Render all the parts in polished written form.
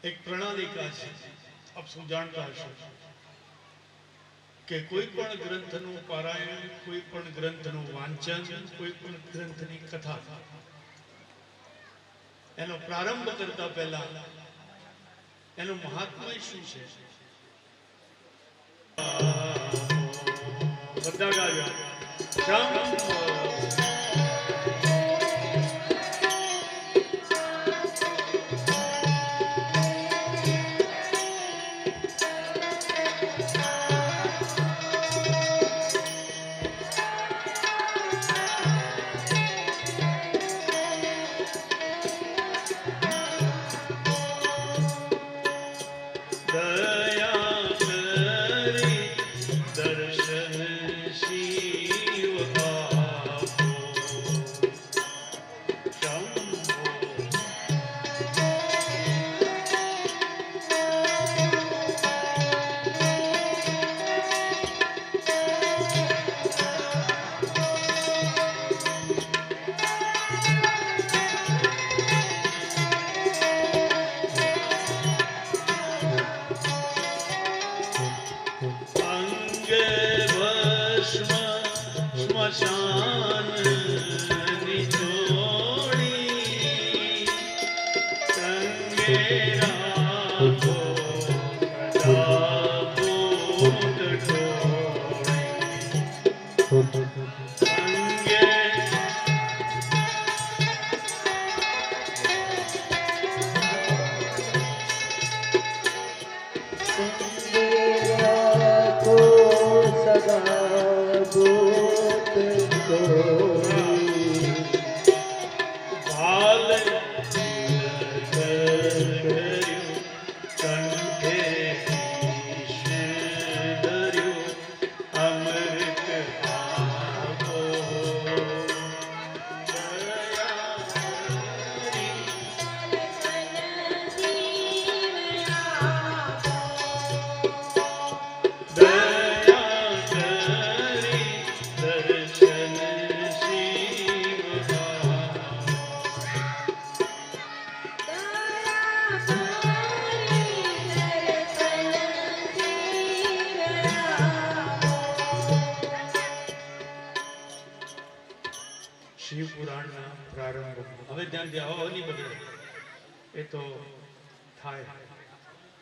એક પ્રણાલિકા છે. આપ સૌ જાણતા હશો કે કોઈ પણ ગ્રંથનું પારાયણ, કોઈ પણ ગ્રંથનું વાંચન, કોઈ પણ ગ્રંથની કથા, એનો પ્રારંભ કરતા પહેલા એનું મહાત્મય શું છે બધા ગાજો. શિવપુરાણના પ્રારંભ. હવે ધ્યાન દે, હવા નહીં બગડે, એ તો થાય.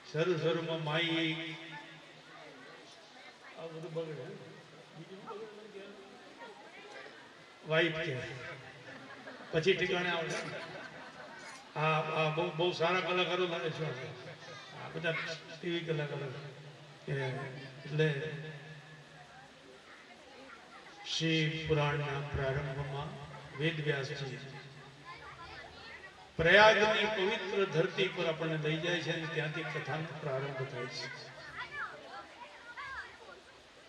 શરૂમાં માઈ આ બધું બગડે, વાઈફ કે પછી ઠેકાણે આવડે. આ બહુ સારા કલાકારો લાગે છે આ બધા ટીવી કલાકારો. એટલે શિવ પુરાણના પ્રારંભમાં વેદવ્યાસજી પ્રયાગની પવિત્ર ધરતી પર આપણને લઈ જાય છે અને ત્યાંથી કથાનો પ્રારંભ થાય છે.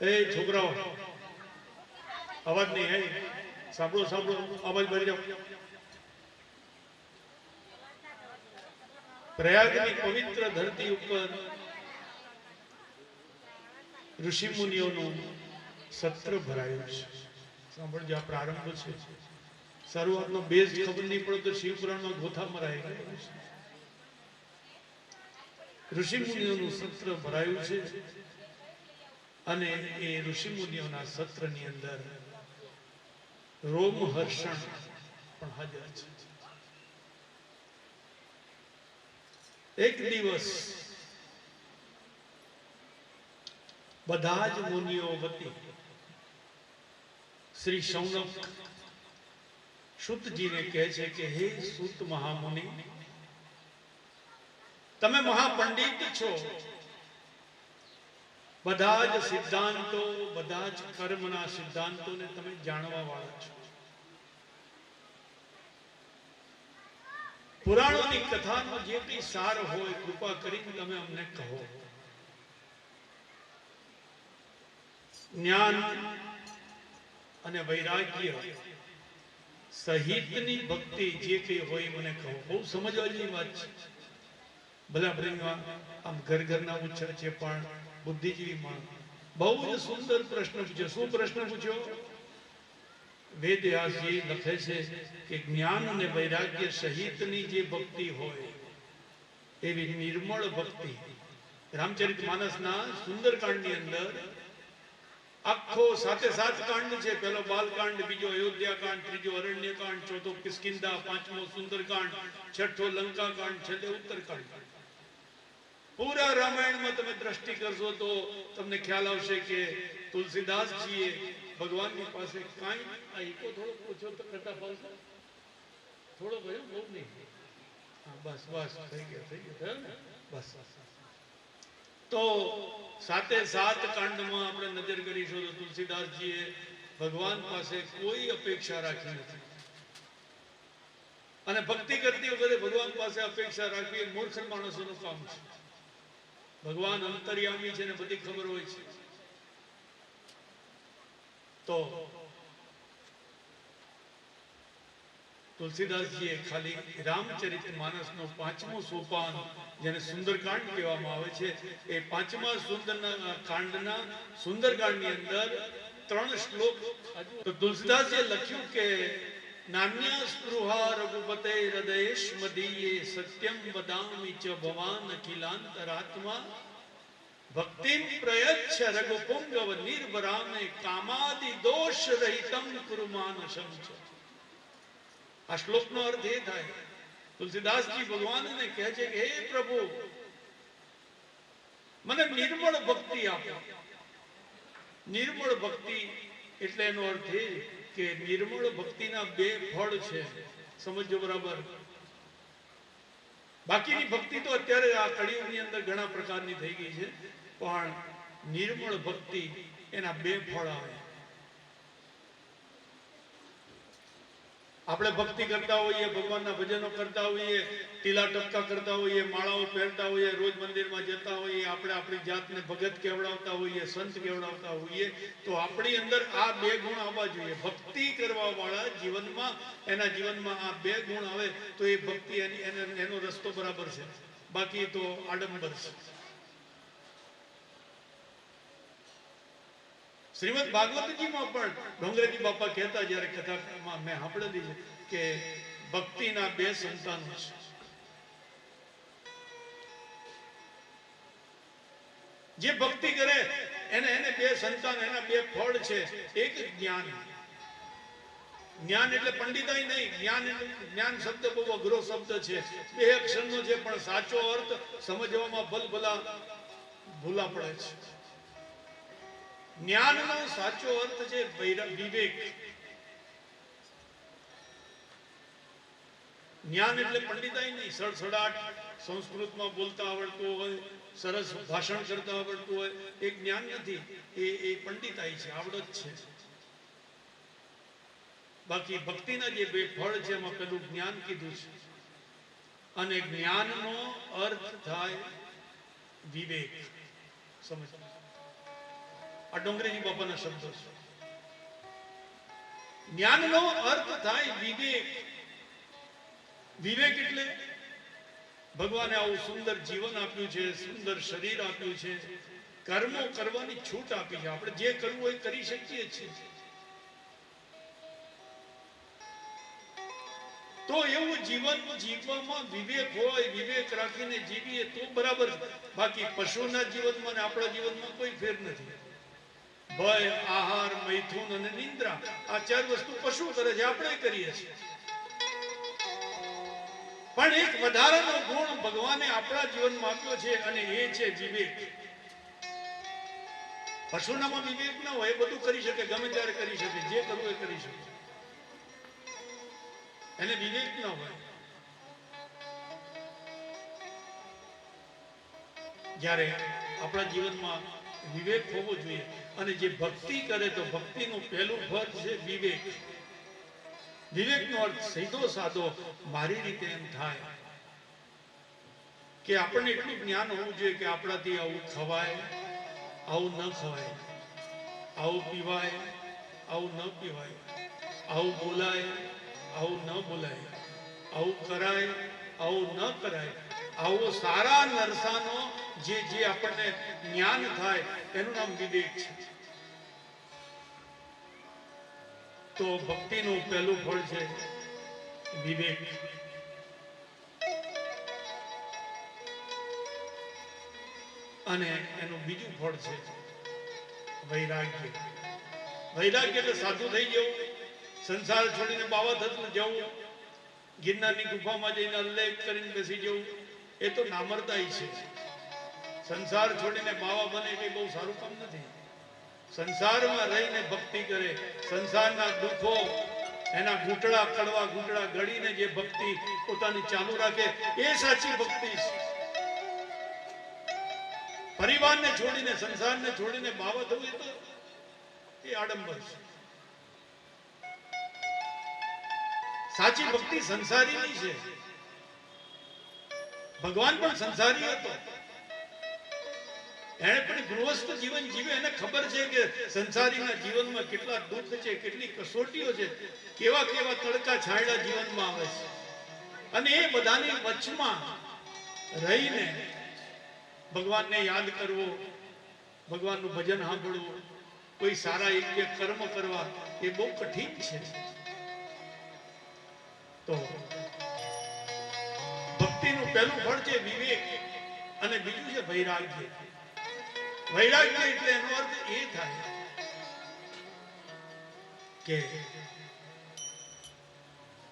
એ છોકરાઓ અવાજ નહીં, હે સાંભળો અવાજ ભરી જાઓ. પ્રયાગની પવિત્ર ધરતી ઉપર ઋષિ મુનિઓનું સત્ર ભરાયું છે. સાંભળજો, આ પ્રારંભ છે. શરૂઆતનો બેઝ ખબર નહીં પડે તો શિવપુરાણમાં ગોથા મરાય ગયું છે. ઋષિ મુનિઓનું સત્ર ભરાયું છે અને એ ઋષિ મુનિઓના સત્રની અંદર રોમહર્ષણ પણ હાજર છે. એક દિવસ બધા જ મુનિઓ વતી શ્રી શૌનક શુતજીને કહે છે કે હે સુત મહામુનિ, તમે મહાપંડિત છો, બધા જ સિદ્ધાંતો, બધા જ કર્મના સિદ્ધાંતોને તમે જાણવા વાળા છો. પુરાણોની કથાનો જે કંઈ સાર હોય કૃપા કરીને તમે અમને કહો. જ્ઞાન અને વૈરાગ્ય સહિતની ભક્તિ જે કંઈ હોય મને કહો. બહુ સમજવા જેવી વાત છે. ભલા પ્રેમમાં આમ ઘરના ઉચ્ચાર છે પણ બુદ્ધિજીવી માણસ બહુ જ સુંદર પ્રશ્ન પૂછ્યો. શું પ્રશ્ન પૂછ્યો? વેદવ્યાસજી લખે છે કે જ્ઞાન અને વૈરાગ્ય સહિતની જે ભક્તિ હોય એવી નિર્મળ ભક્તિ રામચરિત માનસના સુંદરકાંડની અંદર આખો 7 કાંડ છે. પહેલો બાલકાંડ, બીજો અયોધ્યાકાંડ, ત્રીજો અરણ્યકાંડ, ચોથો કિષ્કિંધા, પાંચમો સુંદરકાંડ, છઠ્ઠો લંકાકાંડ, છેલ્લે ઉત્તરકાંડ. પૂરા રામાયણમાં તમે દ્રષ્ટિ કરશો તો તમને ખ્યાલ આવશે કે તુલસીદાસજીએ ભગવાનની પાસે કાંઈ આ ઈકો થોડો પૂછો તો કરતા પાલશે થોડો ભયો બહુ નહીં. હા બસ બસ થઈ ગયો ને બસ. તો 7 કાંડમાં આપણે નજર કરીશું તો તુલસીદાસજીએ ભગવાન પાસે કોઈ અપેક્ષા રાખી નથી. અને ભક્તિ કરતી વખતે ભગવાન પાસે અપેક્ષા રાખવી એ મૂર્ખ માણસોનું કામ છે. ભગવાન અંતર્યામી છે ને બધી ખબર હોય છે. તો તુલસીદાસજીએ ખાલી રામચરિત માનસનો 5મો સોપાન જેને સુંદરકાંડ કહેવામાં આવે છે એ 5મા કાંડના સુંદરકાંડની અંદર 3 શ્લોક તો તુલસીદાસજીએ લખ્યું કે નાન્યા સ્પૃહા રઘુપતે હૃદયેશ્મદીયે સત્યમ વદામિ ચ ભવાન અખિલાંતરાત્મા ભક્તિમ પ્રયચ્છ રઘુપુંગવ નિર્ભરામે કામાદિ દોષ રહિતમ કુરુમાનશમ ચ. આ શ્લોકનો અર્થ એ થાય તુલસીદાસજી ભગવાનને કહે છે કે હે પ્રભુ મને નિર્મળ ભક્તિ આપો. નિર્મળ ભક્તિ એટલે એનો અર્થ એ કે નિર્મળ ભક્તિના 2 ફળ છે. સમજો બરાબર. બાકીની ભક્તિ તો અત્યારે આ કળિયુગની અંદર ઘણા પ્રકારની થઈ ગઈ છે, પણ નિર્મળ ભક્તિ એના 2 ફળ આવે. આપણે ભક્તિ કરતા હોઈએ, ભગવાનના ભજનો કરતા હોઈએ, ટીલા ટપકા કરતા હોઈએ, માળાઓ પહેરતા હોઈએ, રોજ મંદિરમાં જતા હોઈએ, આપણે આપણી જાતને ભગત કહેવડાવતા હોઈએ, સંત કહેવડાવતા હોઈએ, તો આપણી અંદર આ 2 ગુણ આવવા જોઈએ. ભક્તિ કરવા વાળા જીવનમાં એના જીવનમાં આ 2 ગુણ આવે તો એ ભક્તિ એનો રસ્તો બરાબર છે. બાકી તો આડંબર છે. શ્રીમદ ભાગવતજીમાં પણ ડોંગરેજી બાપા કહેતા જ્યારે કથામાં મેં સાંભળેલી છે કે ભક્તિના 2 સંતાનો છે. જે ભક્તિ કરે એને 2 સંતાન, એના 2 ફળ છે. એક જ્ઞાન. જ્ઞાન એટલે પંડિતાઈ નહીં. જ્ઞાન શબ્દ બહુ અઘરો શબ્દ છે. 2 અક્ષરનો છે, પણ સાચો અર્થ સમજવામાં ભલભલા ભૂલા પડે છે. જ્ઞાનનો સાચો અર્થ છે વિવેક. જ્ઞાન એટલે પંડિતાઈ નહીં, સડસડાટ સંસ્કૃતમાં બોલતા આવડતું હોય, સરસ ભાષણ કરતા આવડતું હોય, એ જ્ઞાન નથી. એ પંડિતાઈ છે, આવડત છે. બાકી ભક્તિના જે 2 ફળ છે એમાં પેલું જ્ઞાન કીધું છે. અને જ્ઞાનનો અર્થ થાય વિવેક. સમજ. આ ડોંગરેજી બાપાના શબ્દો છે. જ્ઞાનનો અર્થ થાય વિવેક. વિવેક એટલે ભગવાને આવું સુંદર જીવન આપ્યું છે, સુંદર શરીર આપ્યું છે, કર્મો કરવાની છૂટ આપી છે. આપણે જે કરવું હોય કરી શકીએ છીએ. તો એવું જીવન જીવવામાં વિવેક હોય, વિવેક રાખીને જીવીએ તો બરાબર. બાકી પશુના જીવનમાં અને આપણા જીવનમાં કોઈ ફેર નથી. ભય, આહાર, મૈથુન અને નિંદ્રા, આ 4 વસ્તુ પશુ કરે છે, આપણે કરીએ છીએ. પણ એક વધારાનો ગુણ ભગવાને આપણા જીવનમાં આપ્યો છે અને એ છે વિવેક. પશુનામાં વિવેક ના હોય, એ બધું કરી શકે, ગમે ત્યારે કરી શકે, જે કરવું એ કરી શકે. એને વિવેક ના હોય. જ્યારે આપણા જીવનમાં વિવેક હોવો જોઈએ. અને જે ભક્તિ કરે તો ભક્તિનું પહેલું ફળ છે વિવેક. વિવેકનો અર્થ સીધો સાદો મારી રીતે એમ થાય કે આપણને એટલું જ્ઞાન હોવું જોઈએ કે આપણાથી આવું ખવાય, આવું ન ખવાય, આવું પીવાય, આવું ન પીવાય, આવું બોલાય, આવું ન બોલાય, આવું કરાય, આવું ન કરાય. આવો સારા નરસાનો જે આપણને જ્ઞાન થાય એનું નામ વિવેક છે. તો ભક્તિનું પહેલું ફળ છે વિવેક. અને એનું બીજું ફળ છે વૈરાગ્ય. વૈરાગ્ય એટલે સાધુ થઈ જવું, સંસાર છોડીને બાવા થતું જવું, ગિરનારની ગુફામાં જઈને અલ્લેખ કરીને બેસી જવું, એ તો નામર્દાઈ છે. સંસાર છોડીને બાવા બને એ બહુ સારું કામ નથી. સંસારમાં રહીને ભક્તિ કરે, સંસારના દુઃખો એના ઘૂંટડા કડવા ઘૂંટડા ગળીને જે ભક્તિ પોતાની ચાલુ રાખે એ સાચી ભક્તિ છે. પરિવારને છોડીને સંસારને છોડીને બાવા થવું એ તો એ આડંબર છે. સાચી ભક્તિ સંસારીની છે. ભગવાન પણ સંસારી હતો, એને પણ ગૃહસ્થ જીવન જીવે, એને ખબર છે કે સંસારીના જીવનમાં કેટલા દુઃખ છે, કેટલી કસોટીઓ છે, કેવા કેવા તડકા છાંયડા જીવનમાં આવે છે. અને એ બધાની વચમાં રહીને ભગવાનને યાદ કરવો, ભગવાનનું ભજન સાંભળવું, કોઈ સારા એક બે કર્મ કરવા એ બહુ કઠિન છે. તો ભક્તિનું પહેલું ફળ છે વિવેક અને બીજું છે વૈરાગ્ય. વૈરાગ્ય એટલે એનો અર્થ એ થાય કે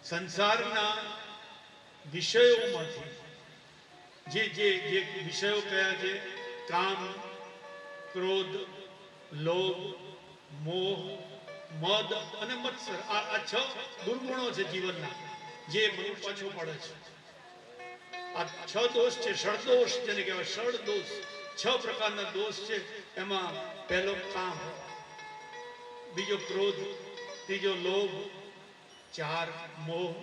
સંસારના વિષયોમાંથી જે જે જે વિષયો કયા છે, કામ, ક્રોધ, લોભ, મોહ, મદ અને મત્સર, આ 6 દુર્ગુણો છે જીવનના, જે મન પાછો પડે છે. આ 6 દોષ છે, ષડદોષ જેને કહેવાય. ષડદોષ 6 પ્રકારના દોષ છે. એમાં પહેલો કામ, બીજો ક્રોધ, ત્રીજો લોભ, 4 મોહ,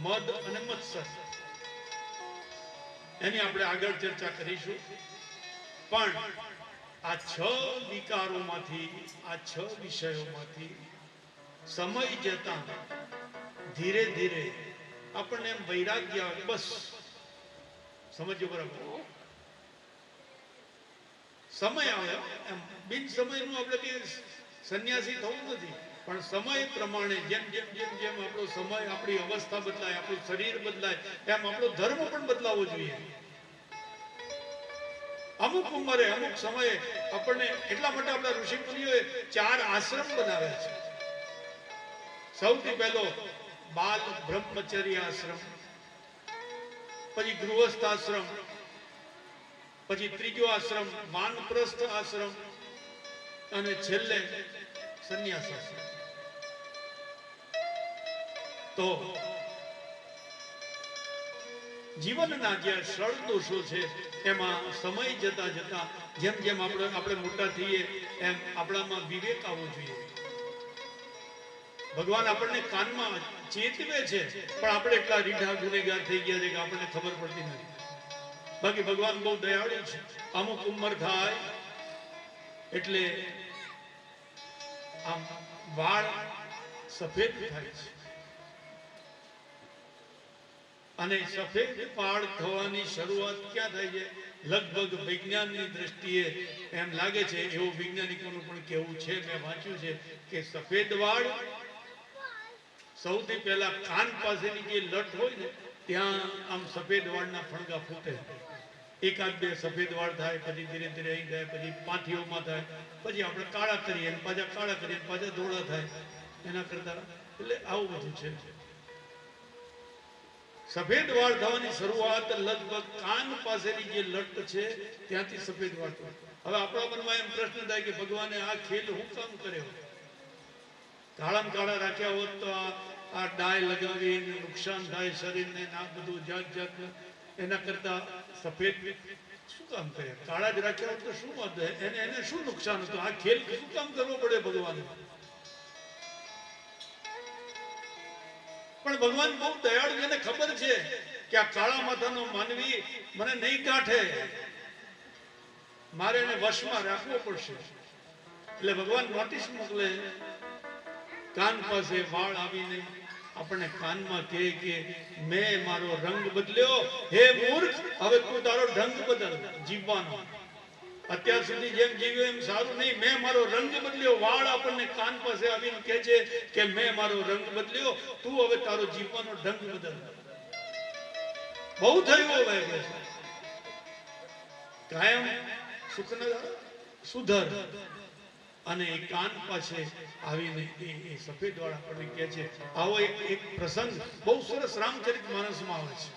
મદ અને મત્સર. એની આપણે આગળ ચર્ચા કરીશું. પણ આ 6 વિકારોમાંથી, આ 6 વિષયોમાંથી સમય જતા ધીરે ધીરે આપણને એમ વૈરાગ્ય આવે. બસ સમજો બરાબર. સમય આવે એમ, બિન સમયનું આપણે કે સંન્યાસી થવું નથી, પણ સમય પ્રમાણે જેમ જેમ જેમ જેમ આપણો સમય, આપણી અવસ્થા બદલાય, આપણું શરીર બદલાય, એમ આપણો ધર્મ પણ બદલાવવો જોઈએ. અમુક ઉંમરે અમુક સમયે આપણને, એટલા માટે આપણા ઋષિ મુનિઓએ 4 આશ્રમ બનાવ્યા છે. સૌથી પહેલો બાલ બ્રહ્મચર્ય આશ્રમ, પછી ગૃહસ્થ આશ્રમ, પછી ત્રીજો આશ્રમ વાનપ્રસ્થ આશ્રમ, અને છેલ્લે સંન્યાસ આશ્રમ. તો જીવનના જે ષડદોષો છે એમાં સમય જતા જતા જેમ જેમ આપણે મોટા થઈએ એમ આપણામાં વિવેક આવવો જોઈએ. ભગવાન આપણને કાનમાં ચેતવે છે, પણ આપણે એટલા રીઢા ગુનેગાર થઈ ગયા છે કે આપણને ખબર પડતી નથી. બાકી ભગવાન બહુ દયાળુ છે. અમુક ઉંમર થાય એટલે આમ વાળ સફેદ થાય છે, અને સફેદ વાળ થવાની શરૂઆત ક્યાં થાય છે? લગભગ વિજ્ઞાનની દ્રષ્ટિએ એમ લાગે છે, એવું વૈજ્ઞાનિકોનું પણ કહેવું છે, મેં વાંચ્યું છે કે સફેદ વાળ સૌથી પહેલા કાન પાસેની જે લટ હોય ને ત્યાં આમ સફેદ વાળના ફણગા ફૂટે. એકાદ બે સફેદ વાળ થાય, પછી ધીરે ધીરે અહીં થાય, પછી પાથીઓમાં થાય, પછી આપણે કાળા કરીએ, પાછા કાળા કરીએ, પાછા ધોળા થાય. એના કરતા એટલે આવું બધું છે. સફેદ વાળ થવાની શરૂઆત લગભગ કાન પાસેની જે લટ છે ત્યાંથી સફેદ વાળ થાય. હવે આપણા મનમાં એમ પ્રશ્ન થાય કે ભગવાને આ ખેલ હું કામ કર્યો? કાળામાં કાળા રાખ્યા હોત તો આ ડાય લગાવી નુકસાન થાય શરીરને, આ બધું જાત જાતનું. એના કરતા સફેદ શું કામ કરે? કાળા જ રાખ્યા હોત તો શું વાત? એને શું નુકસાન હતું? આ ખેલ શું કામ કરવો પડે ભગવાન? પણ ભગવાન બહુ દયાળુ, એને ખબર છે કે આ કાળા માથાનો માનવી મને નહીં ગાંઠે, મારે એને વશમાં રાખવો પડશે. એટલે ભગવાન નોટિસ મોકલે. કાન પાસે વાળ આવીને આપણને કાનમાં કહે કે મેં મારો રંગ બદલ્યો, હે મૂર્ખ, હવે તું તારો ઢંગ બદલ જીવવાનો. અત્યાર સુધી જેમ જીવ્યો એમ સારું નહીં, મેં મારો રંગ બદલ્યો. વાળ આપણને કાન પાસે આવીને કહે છે કે મેં મારો રંગ બદલ્યો, તું હવે તારો જીવવાનો ઢંગ બદલ. બહુ થયું હવે. કાયમ સુખના સુધર અને કાન પાસે આવીને એ સફેદ વાળા પણ કહે છે, આવો એક પ્રસંગ બહુ સરસ રામચરિત માનસમાં આવે છે.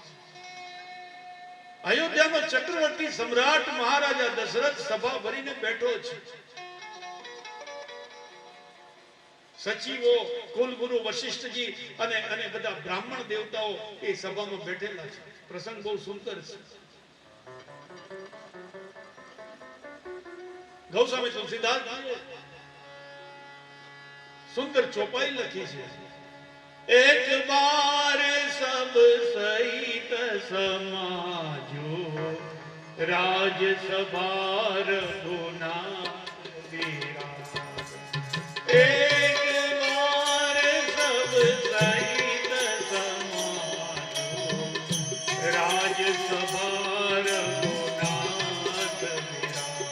અયોધ્યાનો ચક્રવર્તી સમ્રાટ મહારાજા દશરથ સભા ભરીને બેઠો છે. સચિવો, કુલગુરુ વશિષ્ઠજી અને બધા બ્રાહ્મણ દેવતાઓ એ સભામાં બેઠેલા છે. પ્રસંગ બહુ સુંદર છે. ગૌસ્વામી તુલસીદાસ સુંદર ચોપાઈ લખી છે. એક બાર સબ સહિત સમાજો રાજ સભા રઘુનાથ વિરાજ. એક બાર સબ સહિત સમાજો રાજ સભા રઘુનાથ વિરાજ.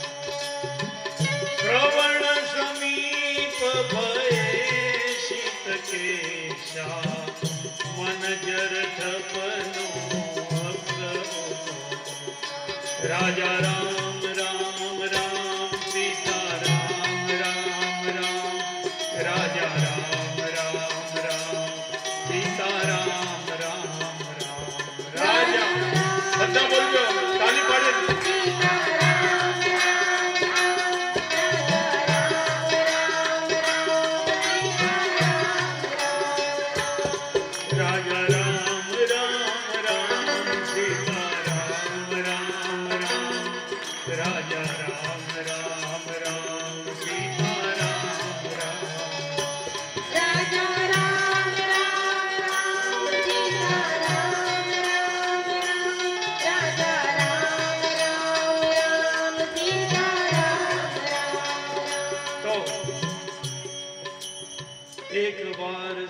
શ્રવણ સમીપ ભય કેશા મન જર થપનો રાજા રામ રામ રામ સીતા રામ રામ રામ રાજા રામ રામ રામ સીતા રામ રામ રામ રાજા. બધા બોલજો, તાલી પાડે.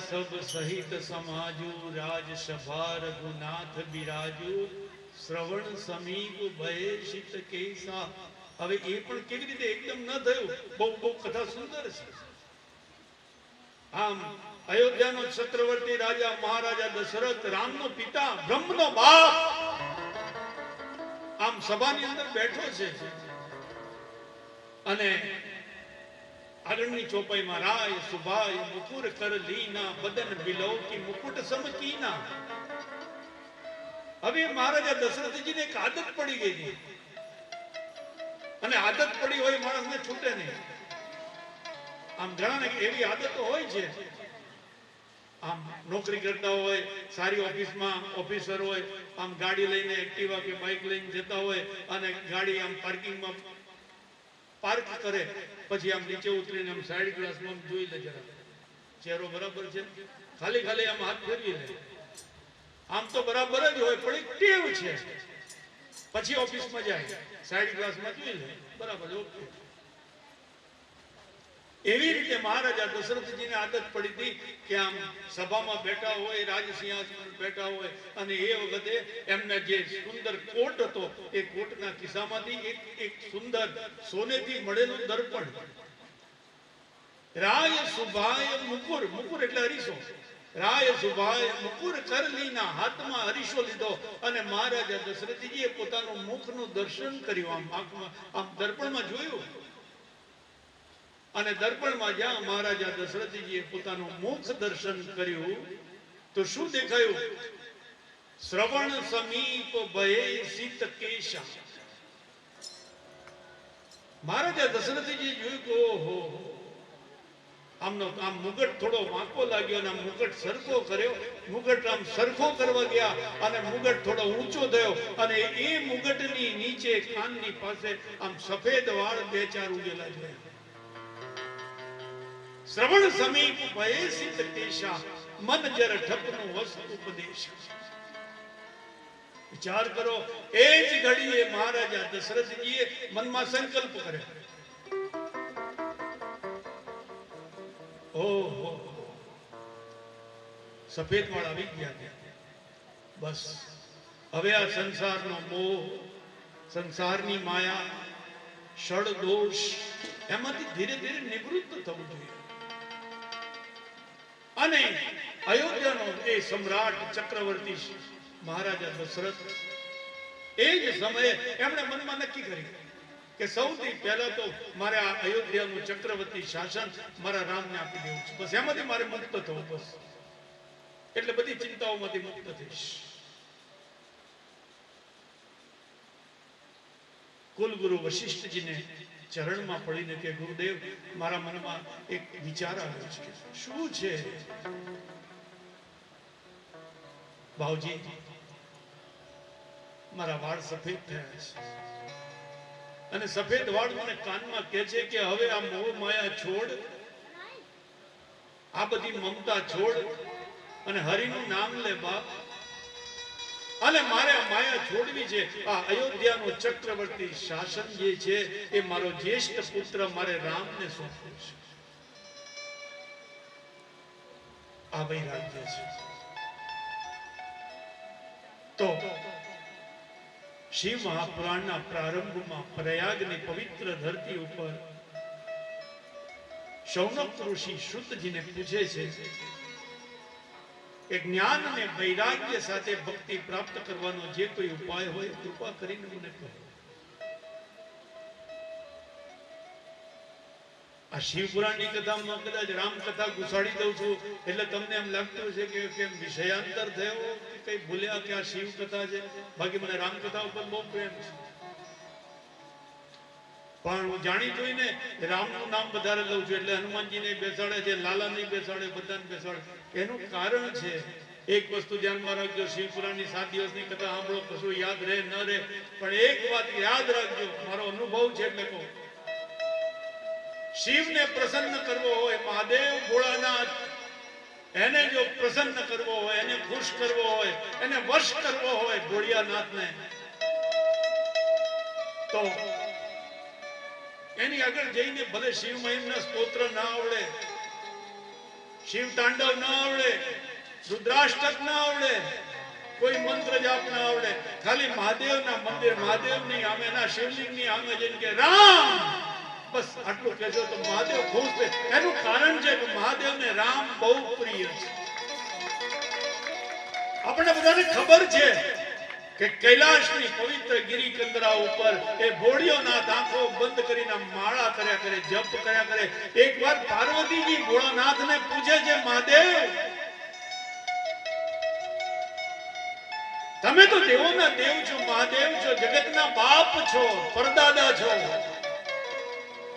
સબ સહિત સમાજુ રાજ સભા રઘુનાથ બિરાજુ. શ્રવણ સમીપ ભય શિત કેસા. હવે એ પણ કેવી રીતે એકદમ ન થયું. બહુ કથા સુંદર છે. આમ અયોધ્યાનો ચક્રવર્તી રાજા મહારાજા દશરથ, રામનો પિતા, બ્રહ્મનો બાપ, આમ સભાની અંદર બેઠો છે. અને આગળની ચોપાઈમાં રાય સુભાય મુકુર કર લીના બદન બિલૌકી મુકુટ સમકીના. હવે મહારાજા દશરથજીને એક આદત પડી ગઈ હતી, અને આદત પડી હોય માણસને છૂટે નહીં. આમ ઘણાને એવી આદતો હોય છે. આમ નોકરી કરતા હોય, સારી ઓફિસમાં ઓફિસર હોય, આમ ગાડી લઈને એક્ટિવા કે બાઇક લઈને જતા હોય અને ગાડી આમ પાર્કિંગમાં પાર્ક કરે, પછી આમ નીચે ઉતરીને આમ સાઈડ ગ્લાસમાં જોઈ લે, જરા ચહેરો બરાબર છે, ખાલી આમ હાથ ફેરવી લે. આમ તો બરાબર જ હોય, પણ એક ટેવ છે. પછી ઓફિસમાં જાય, સાઈડ ગ્લાસમાં જોઈ લે, બરાબર ઓકે. એવી રીતે મહારાજા દશરથજીને આદત પડી હતી કે આમ સભામાં બેઠા હોય, રાજસિંહાસન બેઠા હોય, અને એ વખતે એમને જે સુંદર કોટ હતો, એ કોટના ખિસ્સામાંથી એક સુંદર સોનેથી મળેલું દર્પણ. રાય સુભાય મુકુર, મુકુર એટલે અરીસો. રાય સુભાય મુકુર કર લીના, હાથમાં અરીસો લીધો અને મહારાજા દશરથજીએ પોતાનું મુખનું દર્શન કર્યું. આમ દર્પણમાં જોયું, અને દર્પણમાં જ્યાં મહારાજા દશરથજીએ પોતાનું મુખ દર્શન કર્યું તો શું દેખાયું? શ્રવણ સમીપ ભય સિત કેશા. મહારાજા દશરથજી જોયું કે ઓહો, આમ મુગટ થોડો વાંકો લાગ્યો અને મુગટ સરખો કર્યો. મુગટ આમ સરખો કરવા ગયા અને મુગટ થોડો ઊંચો થયો, અને એ મુગટની નીચે કાનની પાસે આમ સફેદ વાળ બે ચાર ઉગેલા જોયા. શ્રવણ સમીપ ભય સિત કેશા મન જર ઠપનો વસ્તુ ઉપદેશ. વિચાર કરો, એ જ ઘડીએ મહારાજા દશરથજીએ મનમાં સંકલ્પ કર્યો. ઓહો, સફેદ વાળ આવી ગયા. બસ હવે આ સંસારનો મોહ, સંસારની માયા, ષડ દોષ, એમાંથી ધીરે ધીરે નિવૃત્ત થવું જોઈએ. અને અયોધ્યાનો એ સમ્રાટ ચક્રવર્તી મહારાજા દશરથ, એ જ સમયે એમણે મનમાં નક્કી કર્યું કે સૌથી પહેલા તો મારે આ અયોધ્યાનું ચક્રવર્તી શાસન મારા રામને આપી દેવું છે, બસ એમાંથી મારે મુક્ત થવું, બસ એટલે બધી ચિંતાઓમાંથી મુક્ત થઈશ. કુલગુરુ વશિષ્ઠજીને ચરણમાં પડીને કે ગુરુદેવ, મારા મનમાં એક વિચાર આવ્યો છે. શું છે? ભાવજી, મારા વાળ સફેદ થયા છે અને સફેદ વાળ મને કાનમાં કહે છે કે હવે આ મોહ માયા છોડ, આ બધી મમતા છોડ અને હરિનું નામ લે બાપ. અને મારે આ માયા છોડવી છે. આ અયોધ્યાનો ચક્રવર્તી શાસન જે છે એ મારો જ્યેષ્ઠ પુત્ર મારે રામને સોંપ્યું છે. આ વૈરાગ્ય છે. તો શિવ મહાપુરાણના પ્રારંભમાં પ્રયાગની પવિત્ર ધરતી ઉપર શૌનક ઋષિ શ્રુતજીને પૂછે છે કે જ્ઞાન અને વૈરાગ્ય સાથે ભક્તિ પ્રાપ્ત કરવાનો જે કોઈ ઉપાય હોય કૃપા કરીને મને કહો. આ શિવપુરાણની કથામાં કદાચ રામ કથા ઘુસાડી દઉં છું એટલે તમને એમ લાગતું છે કે કેમ વિષયાંતર થયો કે કઈ ભૂલ્યા કે આ શિવ કથા છે. બાકી મને રામ કથા ઉપર બહુ પ્રેમ છે, પણ હું જાણી જોઈને રામનું નામ વધારે લઉં છું. એટલે હનુમાનજીને બેસાડે છે, લાલાને બેસાડે, બધાને બેસાડે. એનું કારણ છે, એક વસ્તુ ધ્યાનમાં રાખજો, શિવપુરાણની 7 દિવસની કથા સાંભળો, કશું યાદ રહે ન રહે, પણ એક વાત યાદ રાખજો, મારો અનુભવ છે એટલે કહું. શિવને પ્રસન્ન કરવો હોય, મહાદેવ ભોળાનાથ, એને જો પ્રસન્ન કરવો હોય, એને ખુશ કરવો હોય, એને વશ કરવો હોય ભોળિયાનાથને, તો એની આગળ જઈને ભલે શિવ મહિમના સ્તોત્ર ના આવડે, શિવ તાંડવ ના આવડે, રુદ્રાષ્ટક ના આવડે, કોઈ મંત્ર જાપ ના આવડે, ખાલી મહાદેવના મંદિર, મહાદેવની આમેના શિવલિંગની આમે જઈને કે રામ, બસ આટલું કહેજો તો મહાદેવ ખુશ છે. એનું કારણ છે કે મહાદેવને રામ બહુ પ્રિય છે. આપણે બધાને ખબર છે કે કૈલાશની પવિત્ર ગિરિકંદરા ઉપર એ ભોળિયોનાથ આંખો બંધ કરીને માળા કર્યા કરે, જપ કર્યા કરે. એકવાર પાર્વતીજી ભોળાનાથને પૂછે છે, મહાદેવ, તમે તો દેવોના દેવ છો, મહાદેવ છો, જગતના બાપ છો, પરદાદા છો,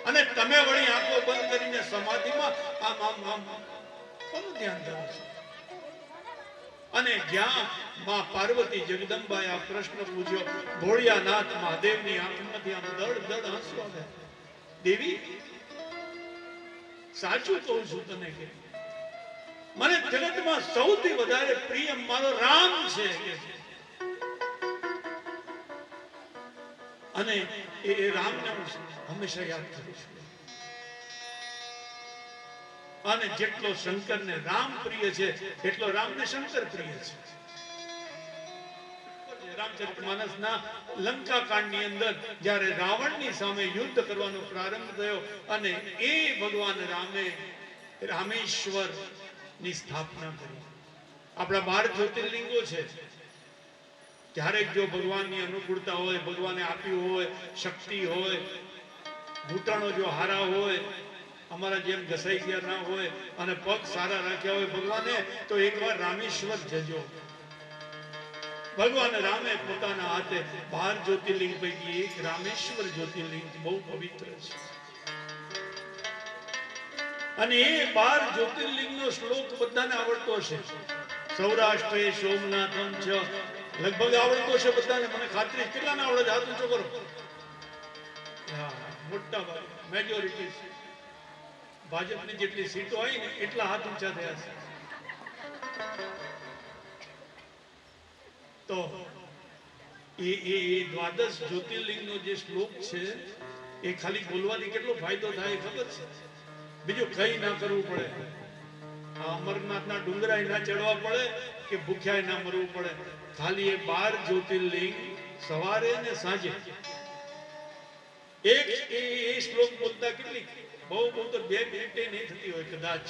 અને તમે વળી આંખો બંધ કરીને સમાધિમાં આમ આમ આમ કોનું ધ્યાન ધરો છો? અને જ્યાં માં પાર્વતી જગદંબાએ આ પ્રશ્ન પૂછ્યો, ભોળિયાનાથ મહાદેવની આંખમાંથી આમ દડ દડ આંસુ આવે. દેવી, સાચું કહું છું તને કે મને જગતમાં સૌથી વધારે પ્રિય મારો રામ છે, અને એ રામને હું હંમેશા યાદ કરીશ. અને જેટલો શંકરને રામ પ્રિય છે એટલો રામને શંકર પ્રિય છે. રામચરિતમાનસના લંકા કાંડની અંદર જ્યારે રાવણની સામે યુદ્ધ કરવાનો પ્રારંભ થયો અને એ ભગવાન રામે રામેશ્વર ની સ્થાપના કરી. આપણા 12 જ્યોતિર્લિંગો છે. ક્યારેક જો ભગવાનની અનુકૂળતા હોય, ભગવાને આપ્યું હોય, શક્તિ હોય, ઘૂંટણો જો હારા હોય, અમારા જેમ ઘસાઈ ગયા ના હોય અને પગ સારા રાખ્યા હોય ભગવાને, તો એકવાર રામેશ્વર જજો. ભગવાન રામે પોતાના હાથે 12 જ્યોતિર્લિંગ પૈકી એક રામેશ્વર જ્યોતિર્લિંગ બહુ પવિત્ર છે. અને એ 12 જ્યોતિર્લિંગનો શ્લોક બધાને આવડતો હશે. સૌરાષ્ટ્રે સોમનાથમ છ, લગભગ આવડતો છે બધાને, મને ખાતરી. કેટલાને આવડે છે? હાથ ઊંચો કરો. મોટા ભાગ, મેજોરિટી. ભાજપની જેટલી સીટો આવી ને એટલા હાથ ઊંચા થયા છે. તો એ 12 જ્યોતિર્લિંગનો જે શ્લોક છે એ ખાલી બોલવાથી કેટલો ફાયદો થાય ખબર છે? બીજું કઈ ના કરવું પડે. આ અમરનાથના ડુંગરાય ના ચડવા પડે કે ભૂખ્યાય ના મરવું પડે. ખાલી એ 12 જ્યોતિર્લિંગ સવારે ને સાંજે એક એ શ્લોક બોલતા કેટલી બહુ તો 2 મિનિટે નહીં થતી હોય કદાચ.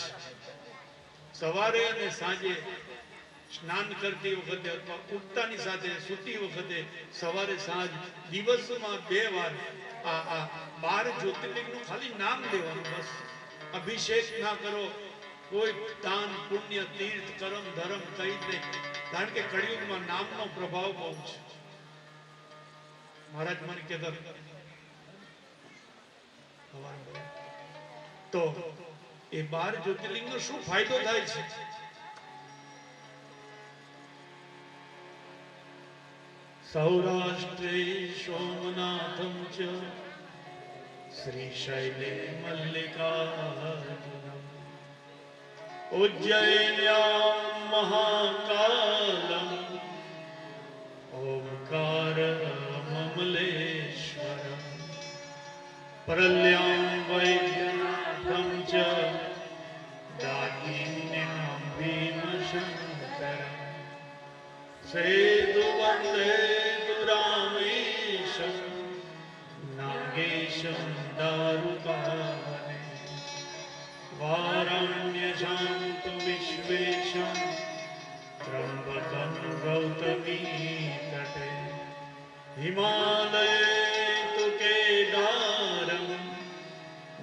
સવારે અને સાંજે સ્નાન કરતી વખતે અથવા ઉઠતાની સાથે સૂતી વખતે સવારે સાંજ દિવસમાં 2 વાર આ 12 જ્યોતિર્લિંગનું ખાલી નામ લેવાનું. બસ અભિષેક ના કરો, કોઈ દાન પુણ્ય તીર્થ કર્મ ધર્મ કઈ જ નહીં. કારણ કે કળિયુગમાં નામનો પ્રભાવ બહુ છે. મહારાજ મને કહેતા તો એ 12 જ્યોતિર્લિંગનો શું ફાયદો થાય છે? સૌરાષ્ટ્રે સોમનાથમ ચ શ્રીશૈલે મલ્લિકાર્જુનમ ઉજ્જૈન્યામ મહાકાલમ ઓમકારમમલેશ્વરમ પરલ્યામ વૈદ્યનાથમ ચ દાગીન્યામ ભીમશંકરમ સેતુ વંદે રામેશમ નાગેશમ દારુકાવને વારાણ્યજામ તુ વિશ્વેશમ ત્રંબકમ ગૌતમી તટે હિમાલયે તુ કેદારમ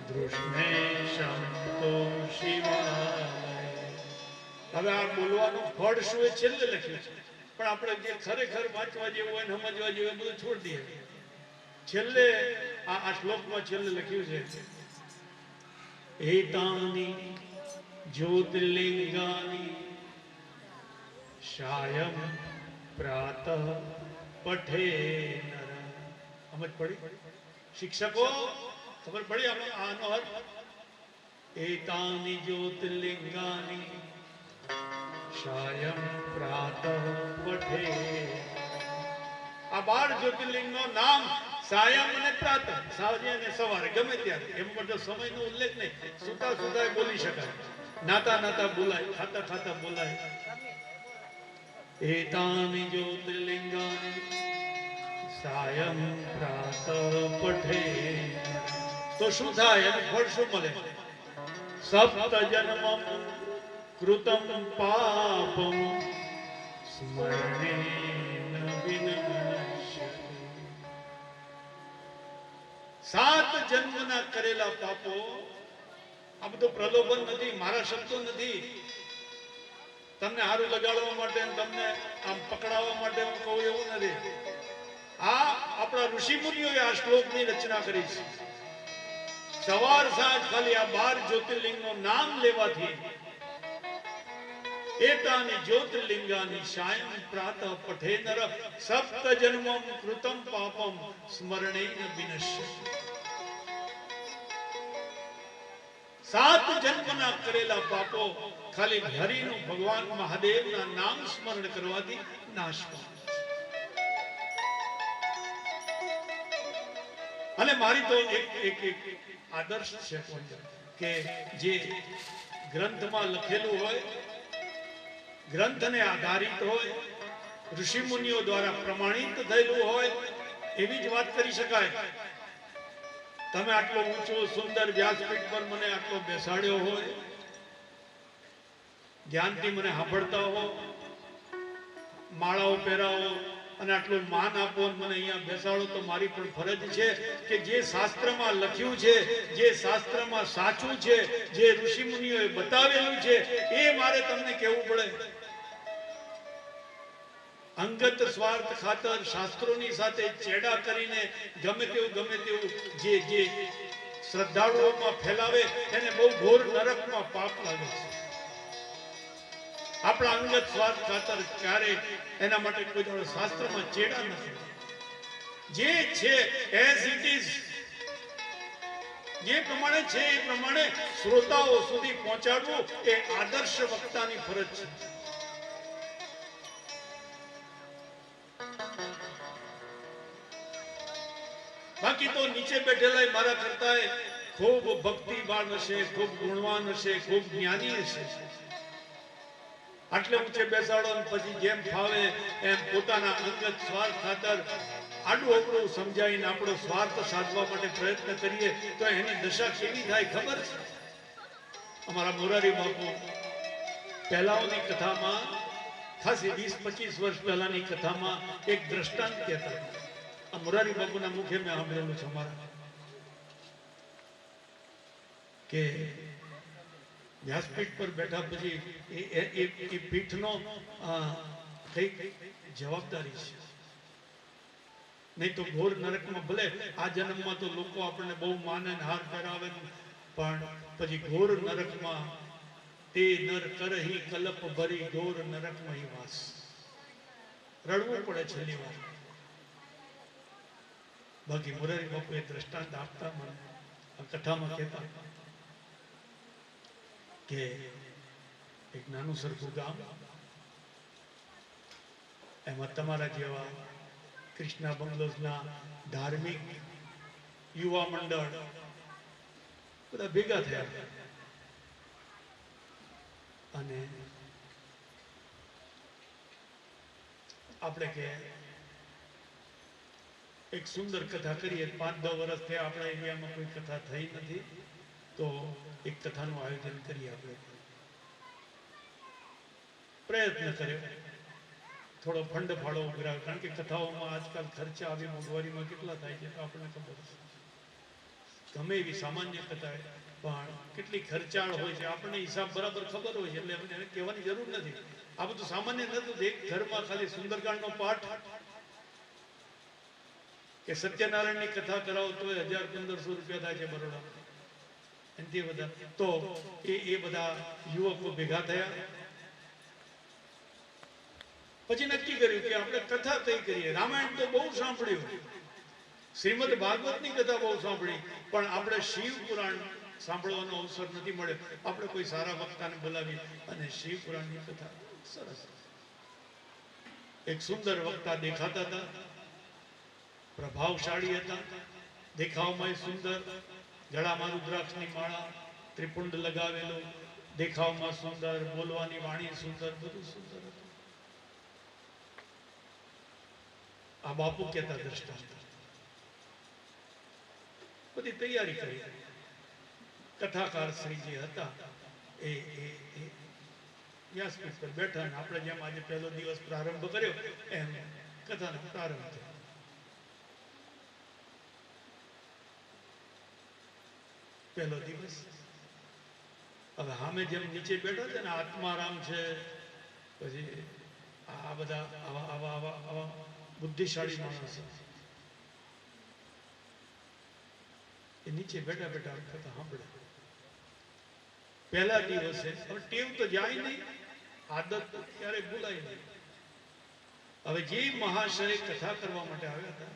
દૃષ્ણેશમ તો શિવાલય. હવે આ બોલવાનું ફળ શું એ છેલ્લે લખ્યું છે, પણ આપણે જે ખરેખર વાંચવા જેવું હોય ને સમજવા જેવું બધું છોડી દઈએ. છેલ્લે આ શ્લોકમાં છેલ્લે લખ્યું છે એતાની જ્યોતિર્લિંગાની શાયમ પ્રાતઃ પઠે નર. સમજ પડી? શિક્ષકો ખબર પડી આનો અર્થ? એતાની જ્યોતિર્લિંગાની શાયમ પ્રાતઃ પઠે. આ 12 જ્યોતિર્લિંગનો નામ સાયમ અને પ્રાતઃ, સાંજે અને સવારે, ગમે ત્યારે. એમ બધો સમયનો ઉલ્લેખ નહીં. સુતા સુતા બોલી શકાય, નાતા નાતા બોલાય, ખાતા ખાતા બોલાય. એતાની જ્યોતિર્લિંગાની સાયમ પ્રાતઃ પઠે. તો શું થાય? એનું ફળ શું મળે? સપ્ત જન્મમ કૃતમ પાપમ સ્મરણેન વિનશ્યતે. 7 જન્મના કરેલા પાપો. આ બધું પ્રલોભન નથી, મારા શબ્દો નથી. તમને હારું લગાડવા માટે, તમને આમ પકડાવવા માટે હું કહું એવું નથી. આ આપણા ઋષિ મુનિઓએ આ શ્લોકની રચના કરી છે. સવાર સાંજ ખાલી આ 12 જ્યોતિર્લિંગનું નામ લેવાથી એતાની જ્યોતિર્લિંગાની શાયમ પ્રાતઃ પઠે નર સપ્ત જન્મમ કૃતમ પાપમ સ્મરણેન વિનશ્યતે. 7 જન્મના કરેલા પાપો ખાલી હરિનું, ભગવાન મહાદેવના નામ સ્મરણ કરવાથી નાશ પામે. અને મારી તો એક આદર્શ છે કે જે ગ્રંથમાં લખેલું હોય, ગ્રંથને આધારિત હોય, ઋષિ મુનિઓ દ્વારા પ્રમાણિત થયેલું હોય, એવી જ વાત કરી શકાય. તમે આટલો ઊંચો સુંદર વ્યાસપીઠ પર મને આટલો બેસાડ્યો હોય, ધ્યાનથી મને સાંભળતા હો, માળાઓ પહેરાવો અને આટલું માન આપો, મને અહીંયા બેસાડો, તો મારી પણ ફરજ છે કે જે શાસ્ત્રમાં લખ્યું છે, જે શાસ્ત્રમાં સાચું છે, જે ઋષિ મુનિઓએ બતાવેલું છે, એ મારે તમને કહેવું પડે. અંગત સ્વાર્થ ખાતર શાસ્ત્રોની સાથે ચેડા કરીને ગમે તેવું જે શ્રદ્ધાળુઓમાં ફેલાવે, એને બહુ ઘોર નરકમાં પાપ લાગે છે. આપણા અંગત સ્વાર્થ ખાતર ક્યારે એના માટે કોઈ શાસ્ત્રમાં ચેડા નથી. જે છે એઝ ઇટ ઇઝ, જે પ્રમાણે છે એ પ્રમાણે શ્રોતાઓ સુધી પહોંચાડવું એ આદર્શ વક્તાની ફરજ છે. બાકી તો નીચે બેઠેલા મારા કરતા ખૂબ ભક્તિવાન હશે, ખૂબ ગુણવાન હશે, ખૂબ જ્ઞાની હશે. આટલે ઊંચે બેસાડો ને પછી જેમ ફાવે એમ પોતાના અંગત સ્વાર્થ ખાતર આડું અવળું સમજાવીને આપણો સ્વાર્થ સાધવા માટે પ્રયત્ન કરીએ તો એની દશા કેવી થાય ખબર છે? અમારા મોરારી બાપુ પહેલાઓની કથામાં ખાસી 20-25 વર્ષ પહેલાની કથામાં એક દ્રષ્ટાંત કહેતા. આ મોરારી બાપુના મુખે મેં સાંભળેલું છે અમારા, કે વ્યાસપીઠ પર બેઠા પછી એ પીઠનો કઈક જવાબદારી છે. નહીં તો ઘોર નરકમાં, ભલે આ જન્મમાં તો લોકો આપણને બહુ માને હાર પહેરાવે, પણ પછી ઘોર નરકમાં તે નર કરહી કલપ ભરી ઘોર નરકમાં વાસ. રડવું પડે છેલ્લી વાર. બાકી મોરારી બાપુ એ દ્રષ્ટાંત આપતા મને કથામાં કહેતા કે એક નાનું સરખું ગામ, એમાં તમારા જેવા કૃષ્ણા બંગલોઝના ધાર્મિક યુવા મંડળ બધા ભેગા થયા અને આપણે કે એક સુંદર કથા કરીએ. 5-10 વર્ષ થયા આપણા એરિયામાં કોઈ કથા થઈ નથી, તો એક કથાનું આયોજન કરીએ. આપણે પ્રયત્ન કર્યો, થોડો ફંડ ફાળો ઉઘરાવ્યો, કારણ કે કથાઓમાં આજકાલ ખર્ચા આવી મોંઘવારીમાં કેટલા થાય છે તો આપણને ખબર છે. ગમે એવી સામાન્ય કથા પણ કેટલી ખર્ચાળ હોય છે, આપણને હિસાબ બરાબર ખબર હોય છે, એટલે એને કહેવાની જરૂર નથી. આ બધું સામાન્ય નતું. એક ઘરમાં ખાલી સુંદરકાંડનો પાઠ કે સત્યનારાયણની કથા કરાવો તો 1000-1500 રૂપિયા થાય છે બરોડા, એનાથી વધારે. તો એ બધા યુવકો ભેગા થયા, પછી નક્કી કર્યું કે આપણે કથા કઈ કરીએ. રામાયણ તો બહુ સાંભળ્યું, શ્રીમદ ભાગવતની કથા બહુ સાંભળી, પણ આપણે શિવ પુરાણ સાંભળવાનો અવસર નથી મળ્યો. આપણે કોઈ સારા વક્તાને બોલાવી અને શિવ પુરાણની કથા. સરસ એક સુંદર વક્તા દેખાતા હતા, પ્રભાવશાળી હતા, દેખાવમાં સુંદર, ગળામાં રુદ્રાક્ષની માળા, ત્રિપુંડ લગાવેલો, દેખાવમાં સુંદર, બોલવાની વાણી સુંદર, બધું સુંદર હતું. આ બાપુ કહેતા દ્રષ્ટાંત. બધી તૈયારી કરી. કથાકાર શ્રીજી હતા એ વ્યાસપીઠ પર બેઠા, અને આપણે જેમ આજે પહેલો દિવસ પ્રારંભ કર્યો એમ કથાનો પ્રારંભ થયો. પહેલો દિવસ. હવે સામે જેમ નીચે બેઠા છે ને, આત્મારામ છે, પછી આ બધા આવા બુદ્ધિશાળી માણસો એ નીચે બેઠા બેઠા કથા સાંભળે. પહેલા દિવસે હવે ટેવ તો જાય નહીં, આદત ક્યારે ભૂલાય નહીં. હવે જે મહાશય કથા કરવા માટે આવ્યા હતા,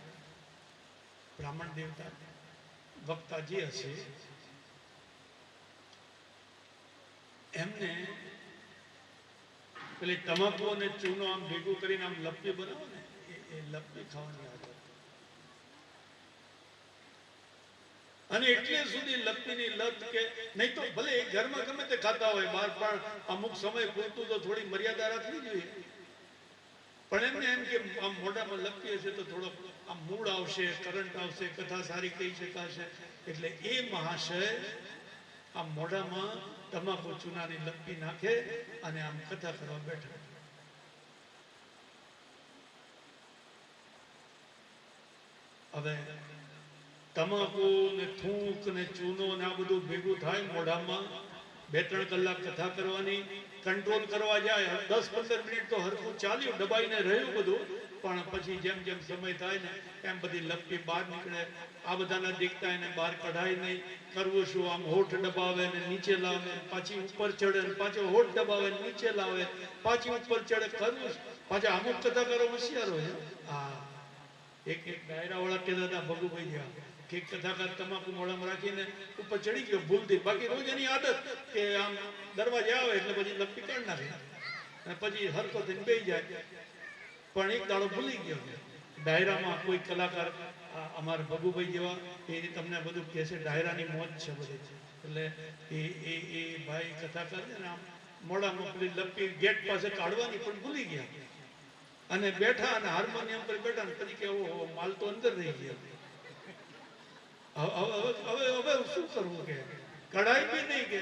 બ્રાહ્મણ દેવતા વક્તા જે હશે, એમને પેલી તમાકુ અને ચૂનો આમ ભેગું કરીને આમ લપી બનાવો ને, એ લપી ખાવાની આદત. અને એટલે સુધી લપીની લત, કે નહીં તો ભલે એક ઘરમાં ગમે તે ખાતા હોય, બહાર પણ અમુક સમય પૂરતું તો થોડી મર્યાદા રાખવી જોઈએ. પણ એમને એમ કે આમ મોઢામાં લપી હશે તો થોડો આમ મૂળ આવશે, કરંટ આવશે, કથા સારી કહી શકાશે. એટલે એ મહાશય આમ મોઢામાં તમાકુ ચૂનાની લપી નાખે અને આમ કથા કરવા બેઠા. હવે તમાકુ ને થૂંક ને ચૂનો ને આ બધું ભેગું થાય મોઢામાં, 2-3 કલાક કથા કરવાની, કંટ્રોલ કરવા જાય, 10-15 મિનિટ તો હરખું ચાલ્યું, દબાઈને રહ્યું બધું, પણ પછી જેમ જેમ સમય થાય ને એમ બધી લપી બહાર નીકળે. આ બધાના દીકતા એને બહાર કઢાય નહીં. કરવું શું? આમ હોઠ દબાવે ને નીચે લાવે, પાછી ઉપર ચડે ને પાછો હોઠ દબાવે ને નીચે લાવે, પાછી ઉપર ચડે. કરવું પાછા અમુક કથાકારો હોશિયાર હોય. હા, એક ડાયરા વાળા કહેતા હતા, ભગુભાઈ જેવા, કે કથાકાર તમાકુ મોઢામાં રાખીને ઉપર ચડી ગયો ભૂલથી. બાકી રોજ એની આદત કે આમ દરવાજે આવે એટલે પછી લપી કાઢી નાખે અને પછી હરકો થઈને બેસી જાય. પણ એક દાડો ભૂલી ગયો. ડાયરામાં કોઈ કલાકાર, અમારા ભગુભાઈ જેવા, એ તમને બધું કહે છે, ડાયરાની મોજ છે બધી. એટલે એ ભાઈ કથાકાર છે ને, આમ મોઢામાં પેલી લપી ગેટ પાસે કાઢવાની પણ ભૂલી ગયા, અને બેઠા અને હાર્મોનિયમ પર બેઠા ને પછી કે માલ તો અંદર રહી ગયો. હવે શું કરવું? કે કઢાઈ બી નહીં, કે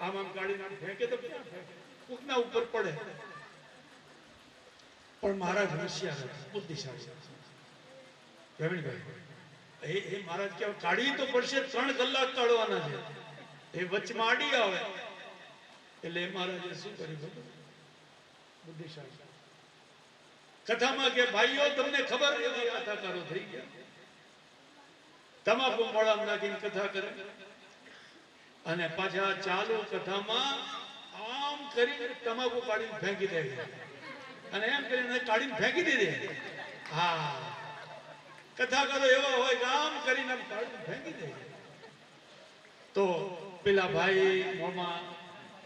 આમ કાઢીને આમ ફેંકે તો ક્યાં ફેંકે? કોકના ઉપર પડે. પણ મહારાજ હોશિયાર હતા, બુદ્ધિશાળી. પ્રવીણભાઈ એ મહારાજ કેવા કાઢવી તો પડશે, 3 કલાક કાઢવાના છે. એ વચમાં આડી આવે એટલે મહારાજે શું કર્યું ખબર? બુદ્ધિશાળી કથામાં કે ભાઈઓ તમને ખબર એવા કથાકારો થઈ ગયા, તમાકુ મોઢામાં નાખીને કથા કરે અને પાછા ચાલુ કથામાં આમ કરી તમાકુ કાઢીને ફેંકી દે અને એમ કરીને કાઢીને ફેંકી દીધે. હા, કથાકારો એવા હોય કે આમ કરીને કાઢીને ફેંકી દે. તો પેલા ભાઈ મોંમાં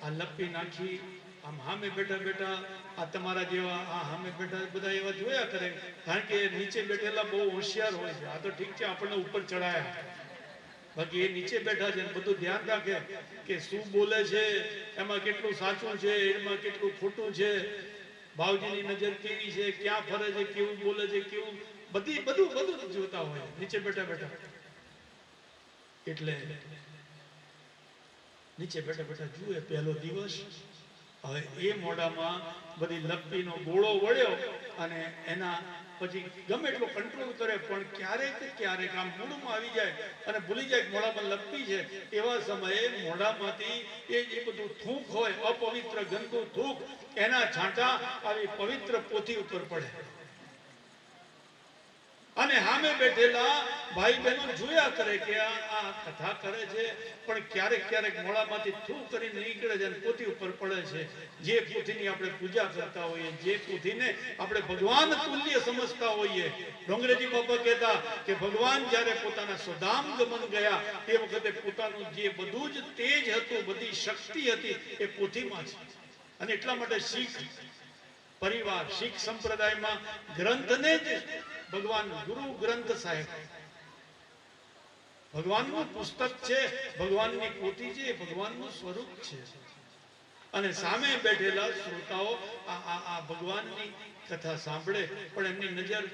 આ લપી નાખી આમ હામે બેઠા બેઠા આ તમારા જેવા આ હામે બેઠા બધા એવા જોયા કરે, કારણ કે નીચે બેઠેલા બહુ હોશિયાર હોય છે. આ તો ઠીક છે આપણને ઉપર ચડાયા, બાકી એ નીચે બેઠા છે બધું ધ્યાન રાખે કે શું બોલે છે, એમાં કેટલું સાચું છે, એમાં કેટલું ખોટું છે, ભાવજીની નજર કેવી છે, ક્યાં ફરે છે, કેવું બોલે છે, કેવું બધું જોતા હોય નીચે બેઠા બેઠા. એટલે નીચે બેઠા બેઠા જુએ પહેલો દિવસ. હવે એ મોઢામાં બધી લપીનો ગોળો વળ્યો અને એના પછી ગમે એટલો કંટ્રોલ કરે પણ ક્યારેક આમ મૂળમાં આવી જાય અને ભૂલી જાય મોઢામાં લપી છે. એવા સમયે મોઢામાંથી એ બધું થૂંક હોય, અપવિત્ર ગંદુ થૂંક, એના છાંટા આવી પવિત્ર પોથી ઉપર પડે અને સામે બેઠેલા ભાઈ બહેનો જોયા કરે કે આ કથા કરે છે પણ ક્યારેક મોઢામાંથી થૂ કરીને નીકળે છે અને પોથી ઉપર પડે છે. જે પોથીની આપણે પૂજા કરતા હોઈએ, જે પોથીને આપણે ભગવાન તુલ્ય સમજતા હોઈએ. ડોંગરેજી બાપા કહેતા કે ભગવાન જ્યારે પોતાના સ્વધામ ગમન ગયા તે વખતે પોતાનું જે બધું જ તેજ હતું, બધી શક્તિ હતી એ પોથીમાં છે. અને એટલા માટે શીખ પરિવાર, શીખ સંપ્રદાયમાં ગ્રંથને જ ભગવાન ગુરુ ગ્રંથ સાહેબ ભગવાનનું પુસ્તક છે, ભગવાનની પોથી છે, ભગવાનનું સ્વરૂપ છે. અને સામે બેઠેલા શ્રોતાઓ આ ભગવાનની કથા સાંભળે પણ એમની નજર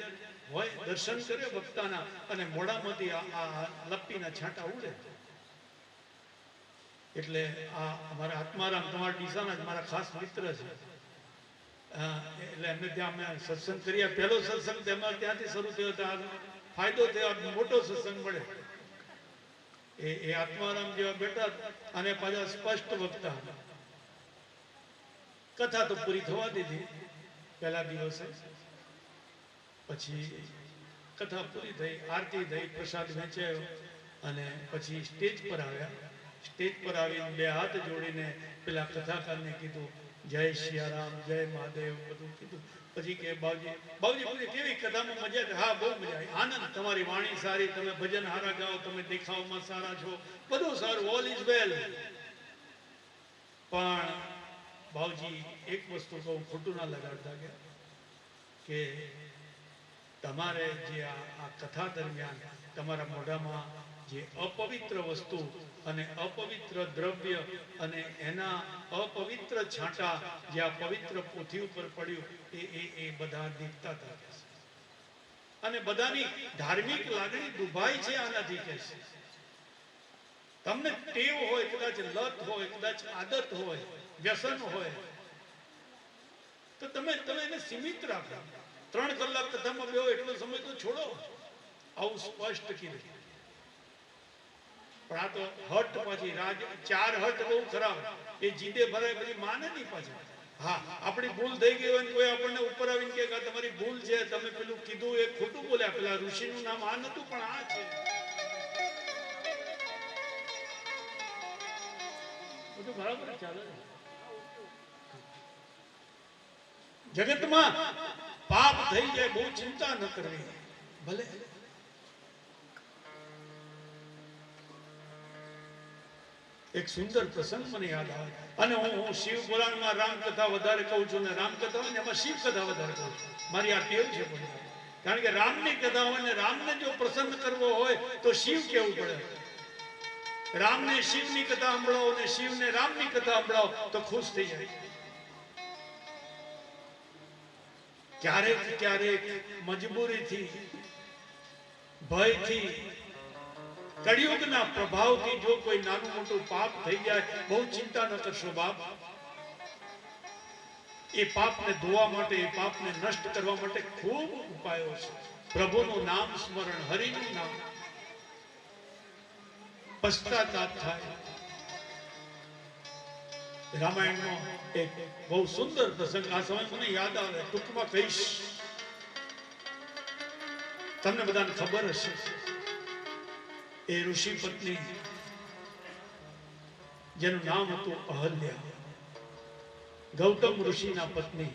હોય દર્શન કરે વક્તાના અને મોઢામાંથી આ લપીના છાંટા ઉડે. એટલે આ અમારા આત્મારામ તમારા ડીસાના જ મારા ખાસ મિત્ર છે. એટલે એમને ત્યાં અમે સત્સંગ કર્યા. પહેલો સત્સંગ તેમાં ત્યાંથી શરૂ થયો હતો. ફાયદો થયો, મોટો સત્સંગ મળે. એ આત્મારામ જેવા બેઠા અને પાછા સ્પષ્ટ વક્તા. કથા તો પૂરી થવા દીધી પહેલા દિવસે. પછી કથા પૂરી થઈ, આરતી થઈ, પ્રસાદ વેચાયો અને પછી સ્ટેજ પર આવ્યા. સ્ટેજ પર આવીને 2 હાથ જોડીને પેલા કથાકારને કીધું જય સિયારામ, જય મહાદેવ બધું કીધું. પછી કે બાબુજી પૂરી કેવી કથામાં મજા? હા, બહુ મજા આવી, આનંદ, તમારી વાણી સારી, તમે ભજન હારા ગાઓ, તમે દેખાવમાં સારા છો, બધું સારું, ઓલ ઇઝ વેલ. પણ બાબુજી એક વસ્તુ કહું, ખોટું ના લગાડતા કે તમારે જે આ કથા દરમિયાન તમારા મોઢામાં જે અપવિત્ર વસ્તુ અને અપવિત્ર દ્રવ્ય અને એના અપવિત્ર છાંટા જે આ પવિત્ર પોથી ઉપર પડ્યું એ બધા દીપતા હતા અને બધાની ધાર્મિક લાગણી દુભાઈ છે આનાથી. કે તમને ટેવ હોય, કદાચ લત હોય, કદાચ આદત હોય, વ્યસન હોય તો તમે એને સીમિત રાખો. 3 કલાક કથામાં બેહો એટલો સમય તો છોડો. આવું સ્પષ્ટ કીધું. પણ આ તો હટ, પાછી 4 હટ બહુ ખરાબ. એ જીદે ભરાય પછી માને નહીં પાછા. હા, આપણી ભૂલ થઈ ગઈ હોય કોઈ આપણને ઉપર આવીને કે તમારી ભૂલ છે, તમે પેલું કીધું એ ખોટું બોલ્યા, પેલા ઋષિનું નામ આ નતું પણ આ છે, બધું બરાબર ચાલે. જગતમાં પાપ થઈ જાય બહુ ચિંતા ન કરવી. ભલે એક સુંદર પ્રસંગ મને યાદ આવે અને હું શિવ પુરાણમાં રામકથા વધારે કહું છું ને રામકથા હોય ને એમાં શિવ કથા વધારે કહું છું. મારી આ ટેવ છે. કારણ કે રામની કથા હોય ને રામને જો પ્રસન્ન કરવો હોય તો શિવ કેવું પડે. રામને શિવની કથા સંભળાવો ને શિવને રામની કથા સંભળાવો તો ખુશ થઈ જાય. ક્યારેક મજબૂરીથી, ભયથી, કળિયુગના પ્રભાવથી જો કોઈ નાનું મોટું પાપ થઈ જાય, બહુ ચિંતા ન કરશો બાપ. એ પાપને ધોવા માટે, એ પાપને નષ્ટ કરવા માટે ખૂબ ઉપાયો છે. પ્રભુનું નામ સ્મરણ, હરિનું નામ, પશ્ચાતાપ થાય. રામાયણનો એક બહુ સુંદર પ્રસંગ આ સમય મને યાદ આવે, ટૂંકમાં કહીશ. તમને બધાને ખબર હશે, એ ઋષિ પત્ની જેનું નામ હતું અહલ્યા, ગૌતમ ઋષિના પત્ની.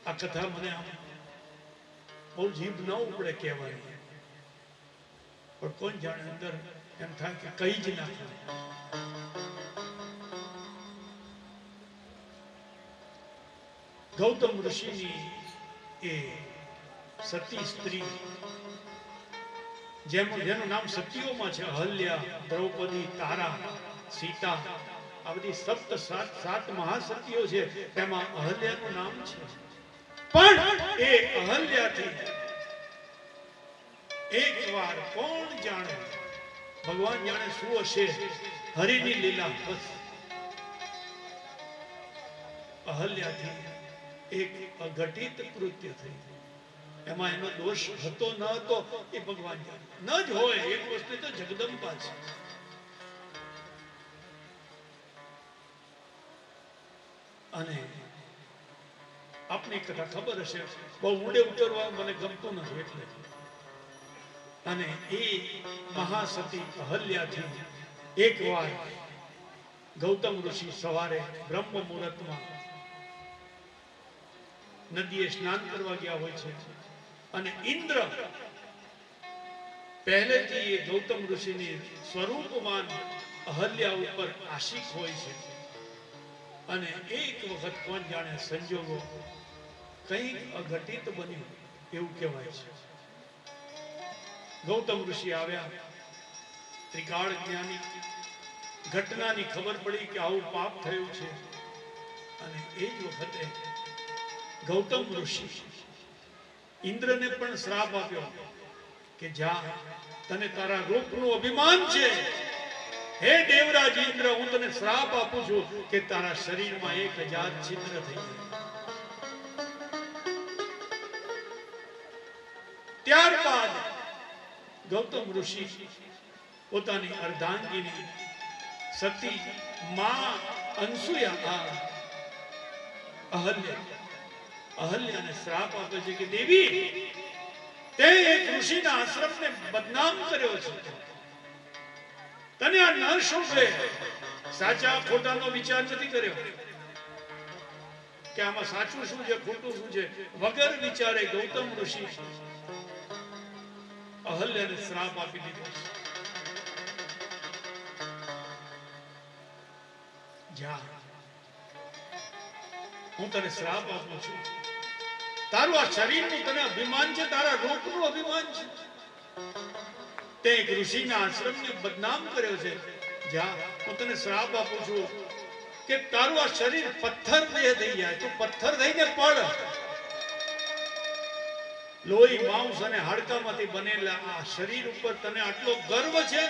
આ કથા મને આમ બહુ જીભ ન ઉપડે કહેવાય, પણ કોણ જાણે અંદર એમ થાય કે કઈ જ નાખે. ગૌતમ ઋષિની એ સતી સ્ત્રી, જેનું નામ સતીઓમાં છે, અહલ્યા, દ્રૌપદી, તારા, સીતા, આ બધી સાત મહાસતીઓ છે, તેમાં અહલ્યાનું નામ છે. પણ એ અહલ્યાથી એક વાર કોણ જાણે, ભગવાન જાણે શું હશે, હરિની લીલા. બસ અહલ્યાથી એક અઘટિત કૃત્ય થઈ. એમાં એનો દોષ હતો ન હતો એ ભગવાન જાણે. ન જ હોય, એક વસ્તુ તો જગદંબા છે. અને આપની કથા ખબર હશે, બહુ ઊંડે ઉતરવા મને ગમતું નથી એટલે. અને એ મહાસતી અહલ્યાથી એક વાર ગૌતમ ઋષિ સવારે બ્રહ્મ મુહૂર્તમાં નદીએ સ્નાન કરવા ગયા હોય છે, અને ઇન્દ્ર પહેલેથી એ ગૌતમ ઋષિની સ્વરૂપમાન અહલ્યા ઉપર આશિક હોય છે. અને એક વખત કોણ જાણે સંજોગો કંઈક અઘટિત બન્યું એવું કહેવાય છે. ગૌતમ ઋષિ આવ્યા, ત્રિકાળ જ્ઞાની, ઘટનાની ખબર પડી કે આવું પાપ થયું છે. અને એ જ વખતે ગૌતમ ઋષિ ઇન્દ્રને પણ શ્રાપ આપ્યો કે જા, તને તારા રૂપનું અભિમાન છે, હે દેવરાજ ઇન્દ્ર, હું તને શ્રાપ આપું છું કે તારા શરીરમાં 1000 છિદ્ર થઈ જાય. ત્યારબાદ ગૌતમ ઋષિ પોતાની અર્ધાંગીની સતી માં અનસુયા, અહલ્યાને શ્રાપ આપે છે કે દેવી, તે એક ઋષિના આશ્રમને બદનામ કર્યો છે, તને આ ન શોભે. સાચા ખોટાનો વિચાર નથી કર્યો કે આમાં સાચું શું છે, ખોટું શું છે. વગર વિચારે ગૌતમ ઋષિ અહલ્યાને શ્રાપ આપી દીધો. જા, હું તને શ્રાપ આપું છું, તારું આ શરીરનું તને અભિમાન છે, તારા રૂપનું અભિમાન છે, તે એક ઋષિના આશ્રમને બદનામ કર્યો છે. જા, હું તને શ્રાપ આપું છું કે તારું આ શરીર પથ્થર દેહ થઈ જાય, તું પથ્થર થઈને પડ. લોહી, માંસ અને હાડકામાંથી બનેલા આ શરીર ઉપર તને આટલો ગર્વ છે,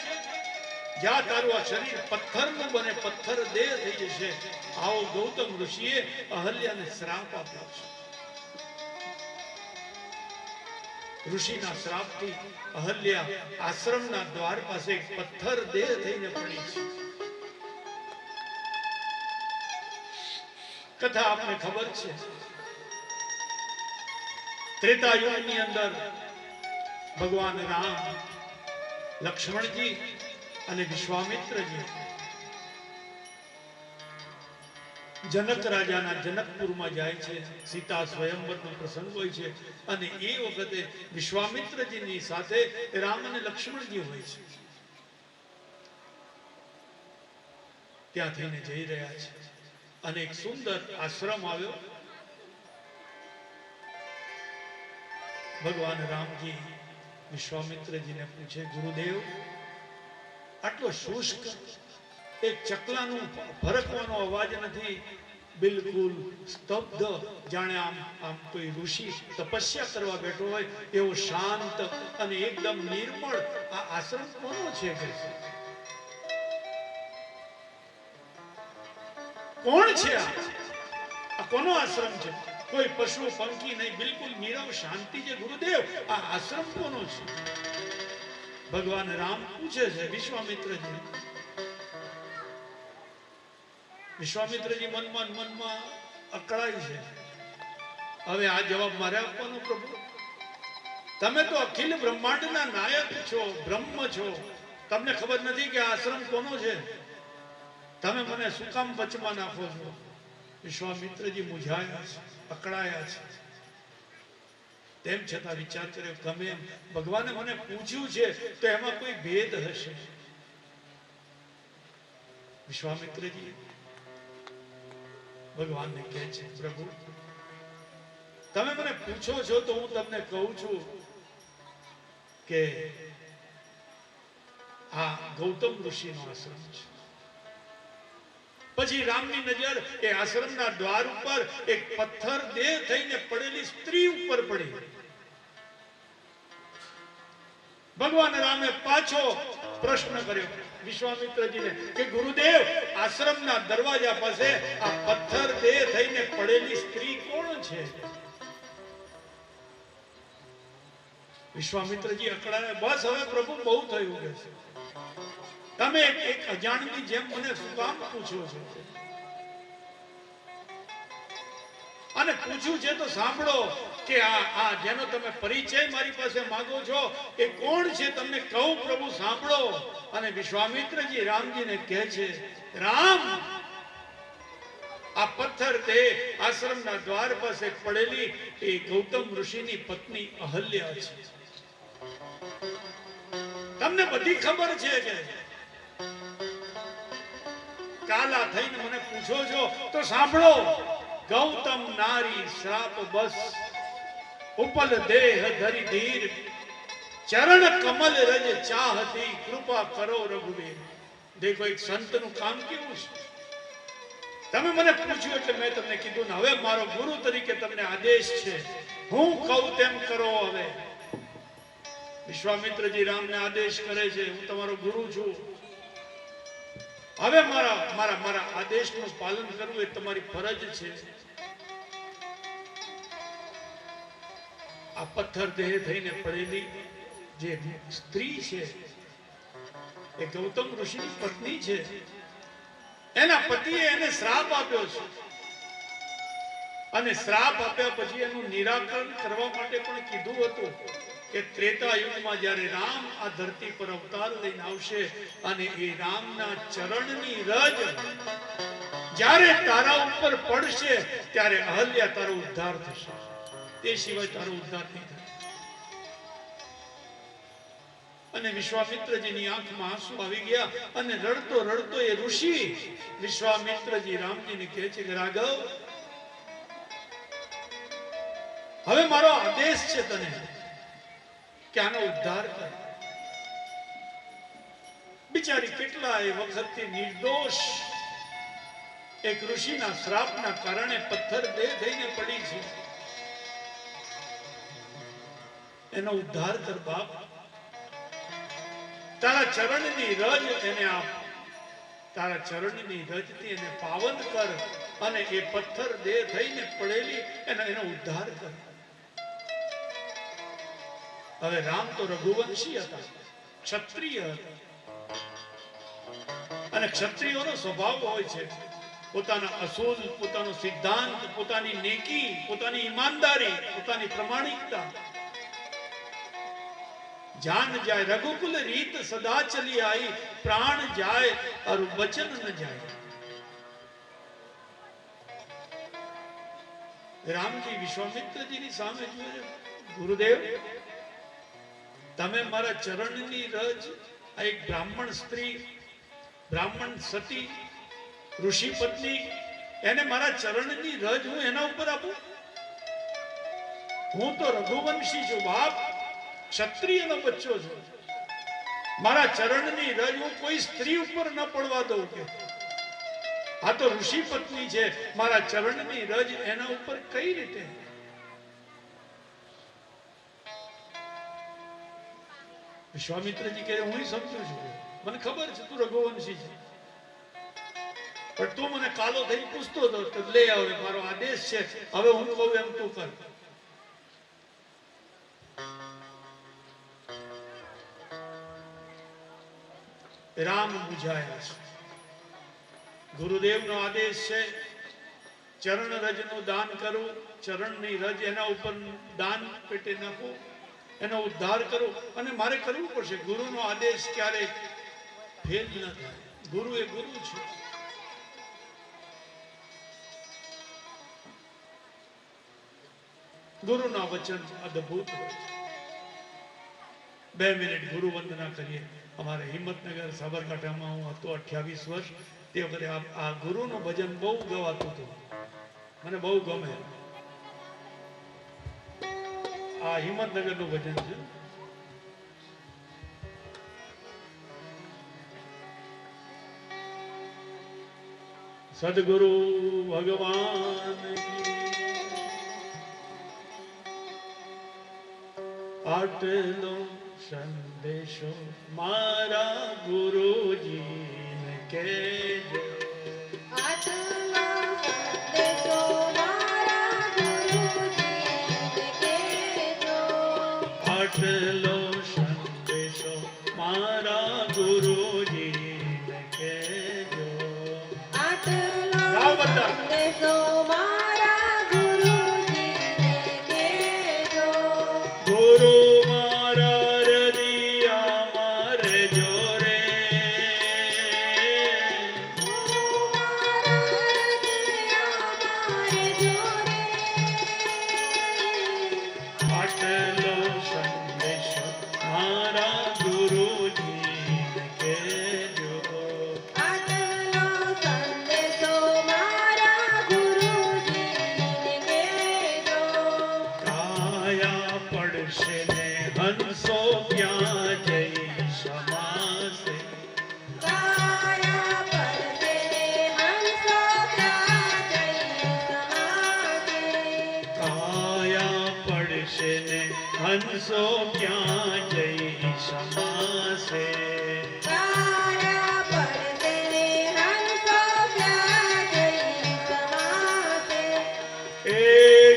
જા, તારું આ શરીર પથ્થરનું બને, પથ્થર દેહ થઈ જશે. આવો ગૌતમ ઋષિએ અહલ્યાને શ્રાપ આપ્યો છે. ઋષિના શ્રાપથી અહલ્યા આશ્રમના દ્વાર પાસે પથ્થર દેહ થઈને પડી છે. કથા આપને ખબર છે, ત્રેતા યુગની અંદર ભગવાન રામ, લક્ષ્મણજી અને વિશ્વામિત્રજી જનક રાજાના જનકપુરમાં જાય છે. સીતા સ્વયંવરનો પ્રસંગ હોય છે, અને એ વખતે વિશ્વામિત્રજીની સાથે રામ અને લક્ષ્મણજી હોય છે. ત્યાં થઈને જઈ રહ્યા છે, અને એક સુંદર આશ્રમ આવ્યો. ભગવાન રામજી વિશ્વામિત્રજીને પૂછે, ગુરુદેવ, આટલો શુષ્ક, એક ચકલાનું ફરકવાનો અવાજ નથી, બિલકુલ સ્તબ્ધ, જાણે આમ કોઈ ઋષિ તપસ્યા કરવા બેઠો હોય એવો શાંત અને એકદમ નિર્મળ આ આશ્રમ કોનો છે? કોણ છે આ કોનો આશ્રમ છે? કોઈ પશુ પંખી નહીં, બિલકુલ નીરવ શાંતિ છે. ગુરુદેવ આ આશ્રમ કોનો છે? ભગવાન રામ પૂછે છે વિશ્વામિત્રજી. વિશ્વામિત્રજી મનમાં અકળાય છે. હવે આ જવાબ મારે આપવાનો પ્રભુ? તમે તો અખિલ બ્રહ્માંડના નાયક છો, બ્રહ્મ છો, તમને ખબર નથી કે આશ્રમ કોનો છે? તમે મને શું કામ વચમાં નાખો છો? વિશ્વામિત્રજી મૂંઝાયા છે, અકળાયા છે. તેમ છતાં વિચાર કર્યો, ગમે એમ ભગવાને મને પૂછ્યું છે તો એમાં કોઈ ભેદ હશે. વિશ્વામિત્રજી ભગવાનને કહે છે, પ્રભુ તમે મને પૂછો છો તો હું તમને કહું છું કે આ ગૌતમ ઋષિનો આશ્રમ છે. પછી રામની નજર એ આશ્રમના દ્વાર ઉપર એક પથ્થર દેહ થઈને પડેલી સ્ત્રી ઉપર પડી. ભગવાન રામે પાછો પ્રશ્ન કર્યો વિશ્વામિત્રજીને કે ગુરુદેવ આશ્રમના દરવાજા પાસે આ પથ્થર દેહ થઈને પડેલી સ્ત્રી કોણ છે? વિશ્વામિત્રજી અકળાયા. બસ હવે પ્રભુ બહુ થયું કે છે, તમે એક અજાણની જેમ મને શું કામ પૂછો છો? અને પૂછ્યું છે તો સાંભળો કે આ જેનો તમે પરિચય મારી પાસે માંગો છો એ કોણ છે? તમને કહું પ્રભુ સાંભળો. અને વિશ્વામિત્રજી રામજીને કહે છે, રામ આ પથ્થર દેહ આશ્રમના દ્વાર પાસે પડેલી એ ગૌતમ ઋષિની પત્ની અહલ્યા છે. તમને બધી ખબર છે કે કાલા થઈને મને પૂછો છો તો સાંભળો. ગૌતમ નારી શ્રાપ બસ ઉપલ દેહ ધરી ધીર ચરણ કમલ રજ ચાહતી કૃપા કરો રઘુવીર. દેખો એક સંતનું કામ કેવું છે. તમે મને પૂછ્યું એટલે મેં તમને કીધું ને. હવે મારો ગુરુ તરીકે તમને આદેશ છે, હું કહું તેમ કરો. હવે વિશ્વામિત્રજી રામને આદેશ કરે છે, હું તમારો ગુરુ છું. હવે મારા આદેશનું પાલન કરવું એ તમારી ફરજ છે. આ પથ્થર દેહ થઈને પડેલી જે સ્ત્રી છે એ ગૌતમ ઋષિની પત્ની છે. એના પતિએ એને શ્રાપ આપ્યો છે અને શ્રાપ આપ્યા પછી એનું નિરાકરણ કરવા માટે પણ કીધું હતું કે ત્રેતા યુગમાં જ્યારે રામ આ ધરતી પર અવતાર લઈને આવશે અને એ રામના ચરણની રજ જ્યારે તારા ઉપર પડશે ત્યારે અહલ્યા તારો ઉદ્ધાર થશે. તે સિવાય તારો ઉદ્ધાર નહીં થાય. અને વિશ્વામિત્રજીની આંખમાં આંસુ આવી ગયા અને રડતો રડતો એ ઋષિ વિશ્વામિત્રજી રામજીને કહે છે કે રાઘવ, હવે મારો આદેશ છે તને કે આનો ઉદ્ધાર કર. બિચારી કેટલાય વખતથી નિર્દોષ એક ઋષિના શ્રાપના કારણે પથ્થર દેહ થઈને પડી છે. એનો ઉદ્ધાર કર બાપ. તારા ચરણની રજ એને આપ. તારા ચરણની રજથી એને પાવન કર અને એ પથ્થર દેહ થઈને પડેલી એનો ઉદ્ધાર કર. હવે રામ તો રઘુવંશી હતા, ક્ષત્રિય હતા. અને ક્ષત્રિયોનો સ્વભાવ હોય છે પોતાના અસૂલ, પોતાનો સિદ્ધાંત, પોતાની નેકી, પોતાની ઈમાનદારી, પોતાની પ્રમાણિકતા. જાન જાય રઘુકુલ રીત સદા ચલી आई, प्राण जाए और वचन न जाए. રામજી વિશ્વામિત્રજીની સામે જુએ, ગુરુદેવ તમે મારા ચરણની રજ આ એક બ્રાહ્મણ સ્ત્રી, બ્રાહ્મણ સતી, ઋષિ પત્ની, એને મારા ચરણની રજ હું એના ઉપર આપું? હું તો રઘુવંશી છું બાપ, ક્ષત્રિયનો બચ્ચો છું. મારા ચરણની રજ હું કોઈ સ્ત્રી ઉપર ન પડવા દઉં કે આ તો ઋષિ પત્ની છે, મારા ચરણની રજ એના ઉપર કઈ રીતે? વિશ્વામિત્રજી કહે હું સમજુ છું, મને ખબર છે તું રઘુવંશી છે, પણ તું મને કાલો થઈ પૂછતો હતો તો લે આવે મારો આદેશ છે, હવે હું કહું એમ તું કર. રામ મૂંઝાયા છે. ગુરુદેવનો આદેશ છે ચરણ રજનું દાન કરવું, ચરણની રજ એના ઉપર દાન પેટે નાખવું, એનો ઉદ્ધાર કરો. અને મારે કરવું પડશે. ગુરુનો આદેશ ક્યારેક ફેલ ન થાય. ગુરુ એ ગુરુ છે. ગુરુના વચન અદ્ભુત હોય છે. 2 મિનિટ ગુરુ વંદના કરીએ. અમારે હિંમતનગર સાબરકાંઠામાં હું હતો 28 વર્ષ. તે વખતે આ ગુરુનું ભજન બહુ ગવાતું હતું. મને બહુ ગમે. આ હિંમતનગરનું ભજન છે. સદગુરુ ભગવાન આટલો સંદેશો મારા ગુરુજીને કહેજો. આટલો સંદેશો મારા ગુરુજીને કહેજો. આટલો સંદેશો મારા ગુરુજીને કહેજો. આટલો સંદેશો મારા ગુરુજીને કહેજો. ગુરુ મારા હૃદયમાં રહેજો રે. ગુરુ મારા હૃદયમાં રહેજો રે. આટલો સંદેશો મારા ગુરુજીને કહેજો. આટલો સંદેશો મારા ગુરુજીને કહેજો. કાયા પડશે ને હંસો ક્યાં જઈ સમાસે. કાયા પડશે ને હંસો ક્યાં જઈ સમાસે. કાયા પડશે ને હંસો ક્યાં જઈ સમાસે. કાયા પડશે ને હંસો ક્યાં જઈ સમાસે. એ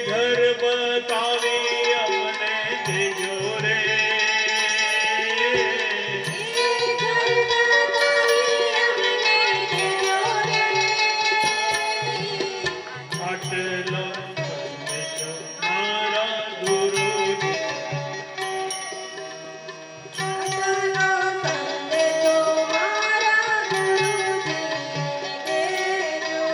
ઘર બતાવી અમને દેજો રે. એ ઘર બતાવી અમને દેજો રે. આટલો સંદેશો મારા ગુરુજી. આટલો સંદેશો મારા ગુરુજીને કહેજો.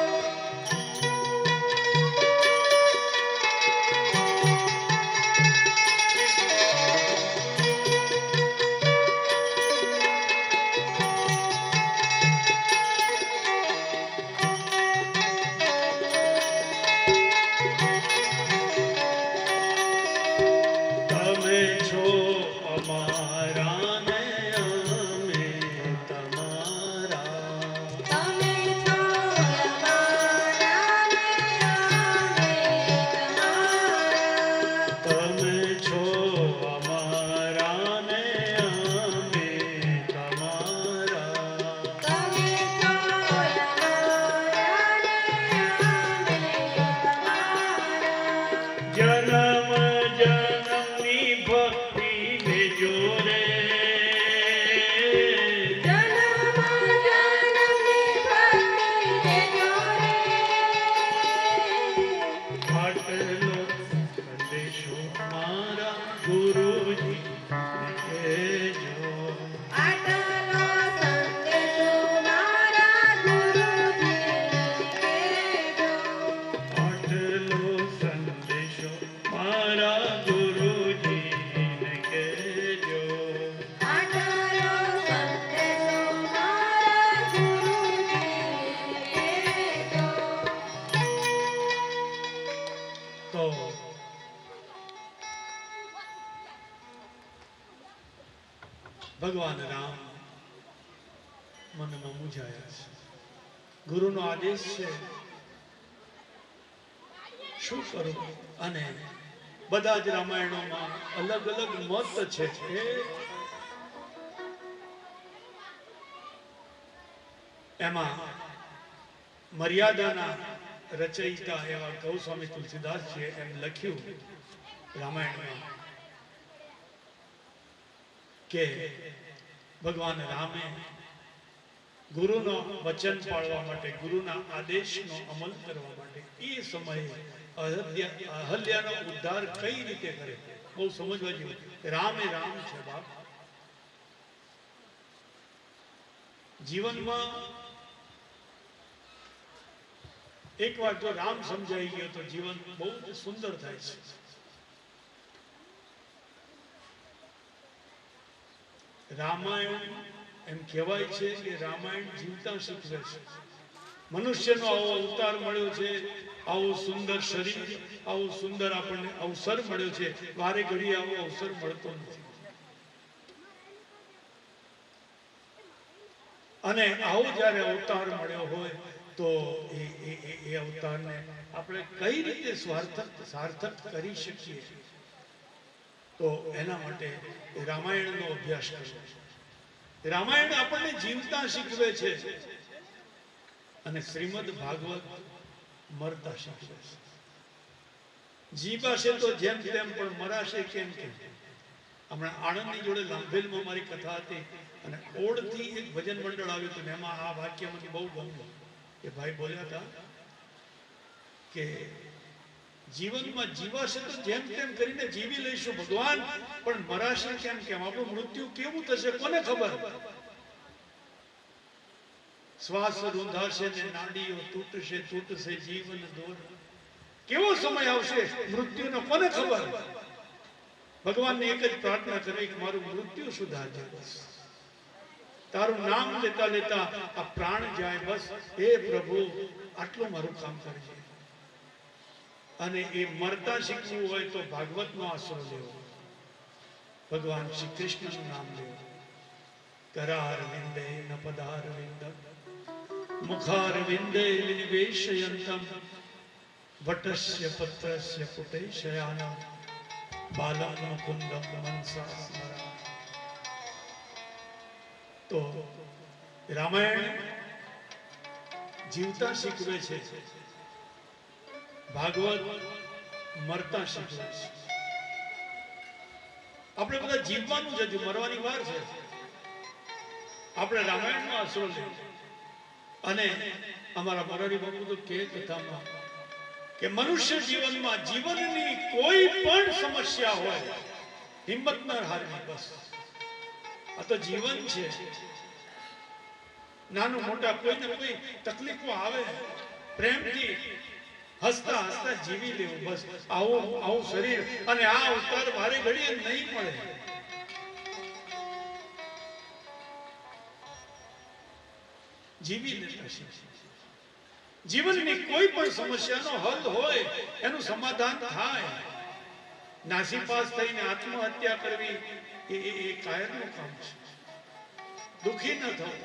તમે છો અમારા ને અમે તમારા. તમે છો અમારા ને અમે તમારા. તમે છો અમારા ને અમે તમારા. તમે છો અમારા ને અમે તમારા. જન્મ જન્મની ભક્તિ લેજો રે. જન્મ જન્મની ભક્તિ દેજો રે. આટલો સંદેશો મારા ગુરુજી કહેજો. આટલો સંદેશો મારા ગુરુજીને કહેજો. આટલો સંદેશો મારા ગુરુજીને કહેજો. આટલો સંદેશો મારા ગુરુજીને કહેજો. તો ભગવાન રામ મનમાં મૂંઝાયા છે. ગુરુનો આદેશ છે, શું કરું? અને બધા જ રામાયણોમાં અલગ અલગ મત છે. એમાં મર્યાદાના રચયિતા એવા ગૌસ્વામી તુલસીદાસજીએ એમ લખ્યું રામાયણમાં કે ભગવાન રામે ગુરુનો વચન પાળવા માટે, ગુરુના આદેશનો અમલ કરવા માટે એ સમયે અહલ્યાનો ઉદ્ધાર કઈ રીતે કરે, બહુ સમજવા જેવું. રામ એ રામ છે બાપ. જીવનમાં એક વાર જો રામ સમજાઈ ગયો તો જીવન બહુ જ સુંદર થાય છે. રામાયણ એમ કહેવાય છે કે રામાયણ જીવતા શીખવે છે. મનુષ્યનો આવો અવતાર મળ્યો છે, આવું સુંદર શરીર, આવું સુંદર આપણને અવસર મળ્યો છે. વારે ઘડી આવો અવસર મળતો નથી. અને આવો જ્યારે અવતાર મળ્યો હોય તો એ અવતારને આપણે કઈ રીતે સાર્થક કરી શકીએ, તો એના માટે રામાયણનો અભ્યાસ કરવો. રામાયણ આપણને જીવતા શીખવે છે અને શ્રીમદ ભાગવત મરતા શીખવે છે. જીવાશે તો જેમ તેમ, પણ મરાશે કેમ કેમ. હમણાં આણંદની જોડે લાંભેલમાં મારી કથા હતી અને ઓળથી એક ભજન મંડળ આવ્યું હતું. એમાં આ વાક્ય મને બહુ ગમ્યું કે ભાઈ બોલ્યા હતા કે જીવનમાં જીવાશે તો જેમ તેમ કરીને જીવી લઈશું ભગવાન, પણ મરાશે કેમ કેમ. આપણું મૃત્યુ કેવું થશે કોને ખબર. શ્વાસ રૂંધાશે ને નાડીઓ તૂટશે, તૂટશે જીવન દોર. કેવો સમય આવશે મૃત્યુનો કોને ખબર. ભગવાનને એક જ પ્રાર્થના કરી કે મારું મૃત્યુ સુધારજે બસ. તારું નામ લેતા લેતા આ પ્રાણ જાય બસ. હે પ્રભુ આટલું મારું કામ કરજે. અને એ મરતા શીખવું હોય તો ભાગવતનો આશરો લેવો, ભગવાન શ્રી કૃષ્ણનું નામ લેવું. કરાર વિંદે ન પદાર વિંદ મુખાર વિંદે નિવેશયંતમ વટસ્ય પત્રસ્ય પુટે શયાનમ બાલમ મુકુંદમ મનસા સ્મરા. તો રામાયણ જીવતા શીખવે છે, ભાગવત મરતા શીખવે છે. આપણે બધા જીવવાનું જ હજુ, મરવાની વાર છે. આપણે રામાયણનો આશરો લઈએ. અને અમારા મોરારી બાપુ તો કે કથામાં કે મનુષ્ય જીવનમાં જીવનની કોઈ પણ સમસ્યા હોય હિંમત ન હારવી બસ. આ તો જીવન છે. નાનું મોટા કોઈ ને કોઈ તકલીફો આવે, પ્રેમથી હસતા હસતા જીવી લેવું બસ. આવું શરીર અને આ અવતાર વારે ઘડીએ નહીં મળે. જીવી લેતા શીખીએ. જીવનની કોઈ પણ સમસ્યાનો હલ હોય, એનું સમાધાન થાય. નાસીપાસ થઈને આત્મહત્યા કરવી એ કાયરનું કામ છે. દુઃખી ન થવું.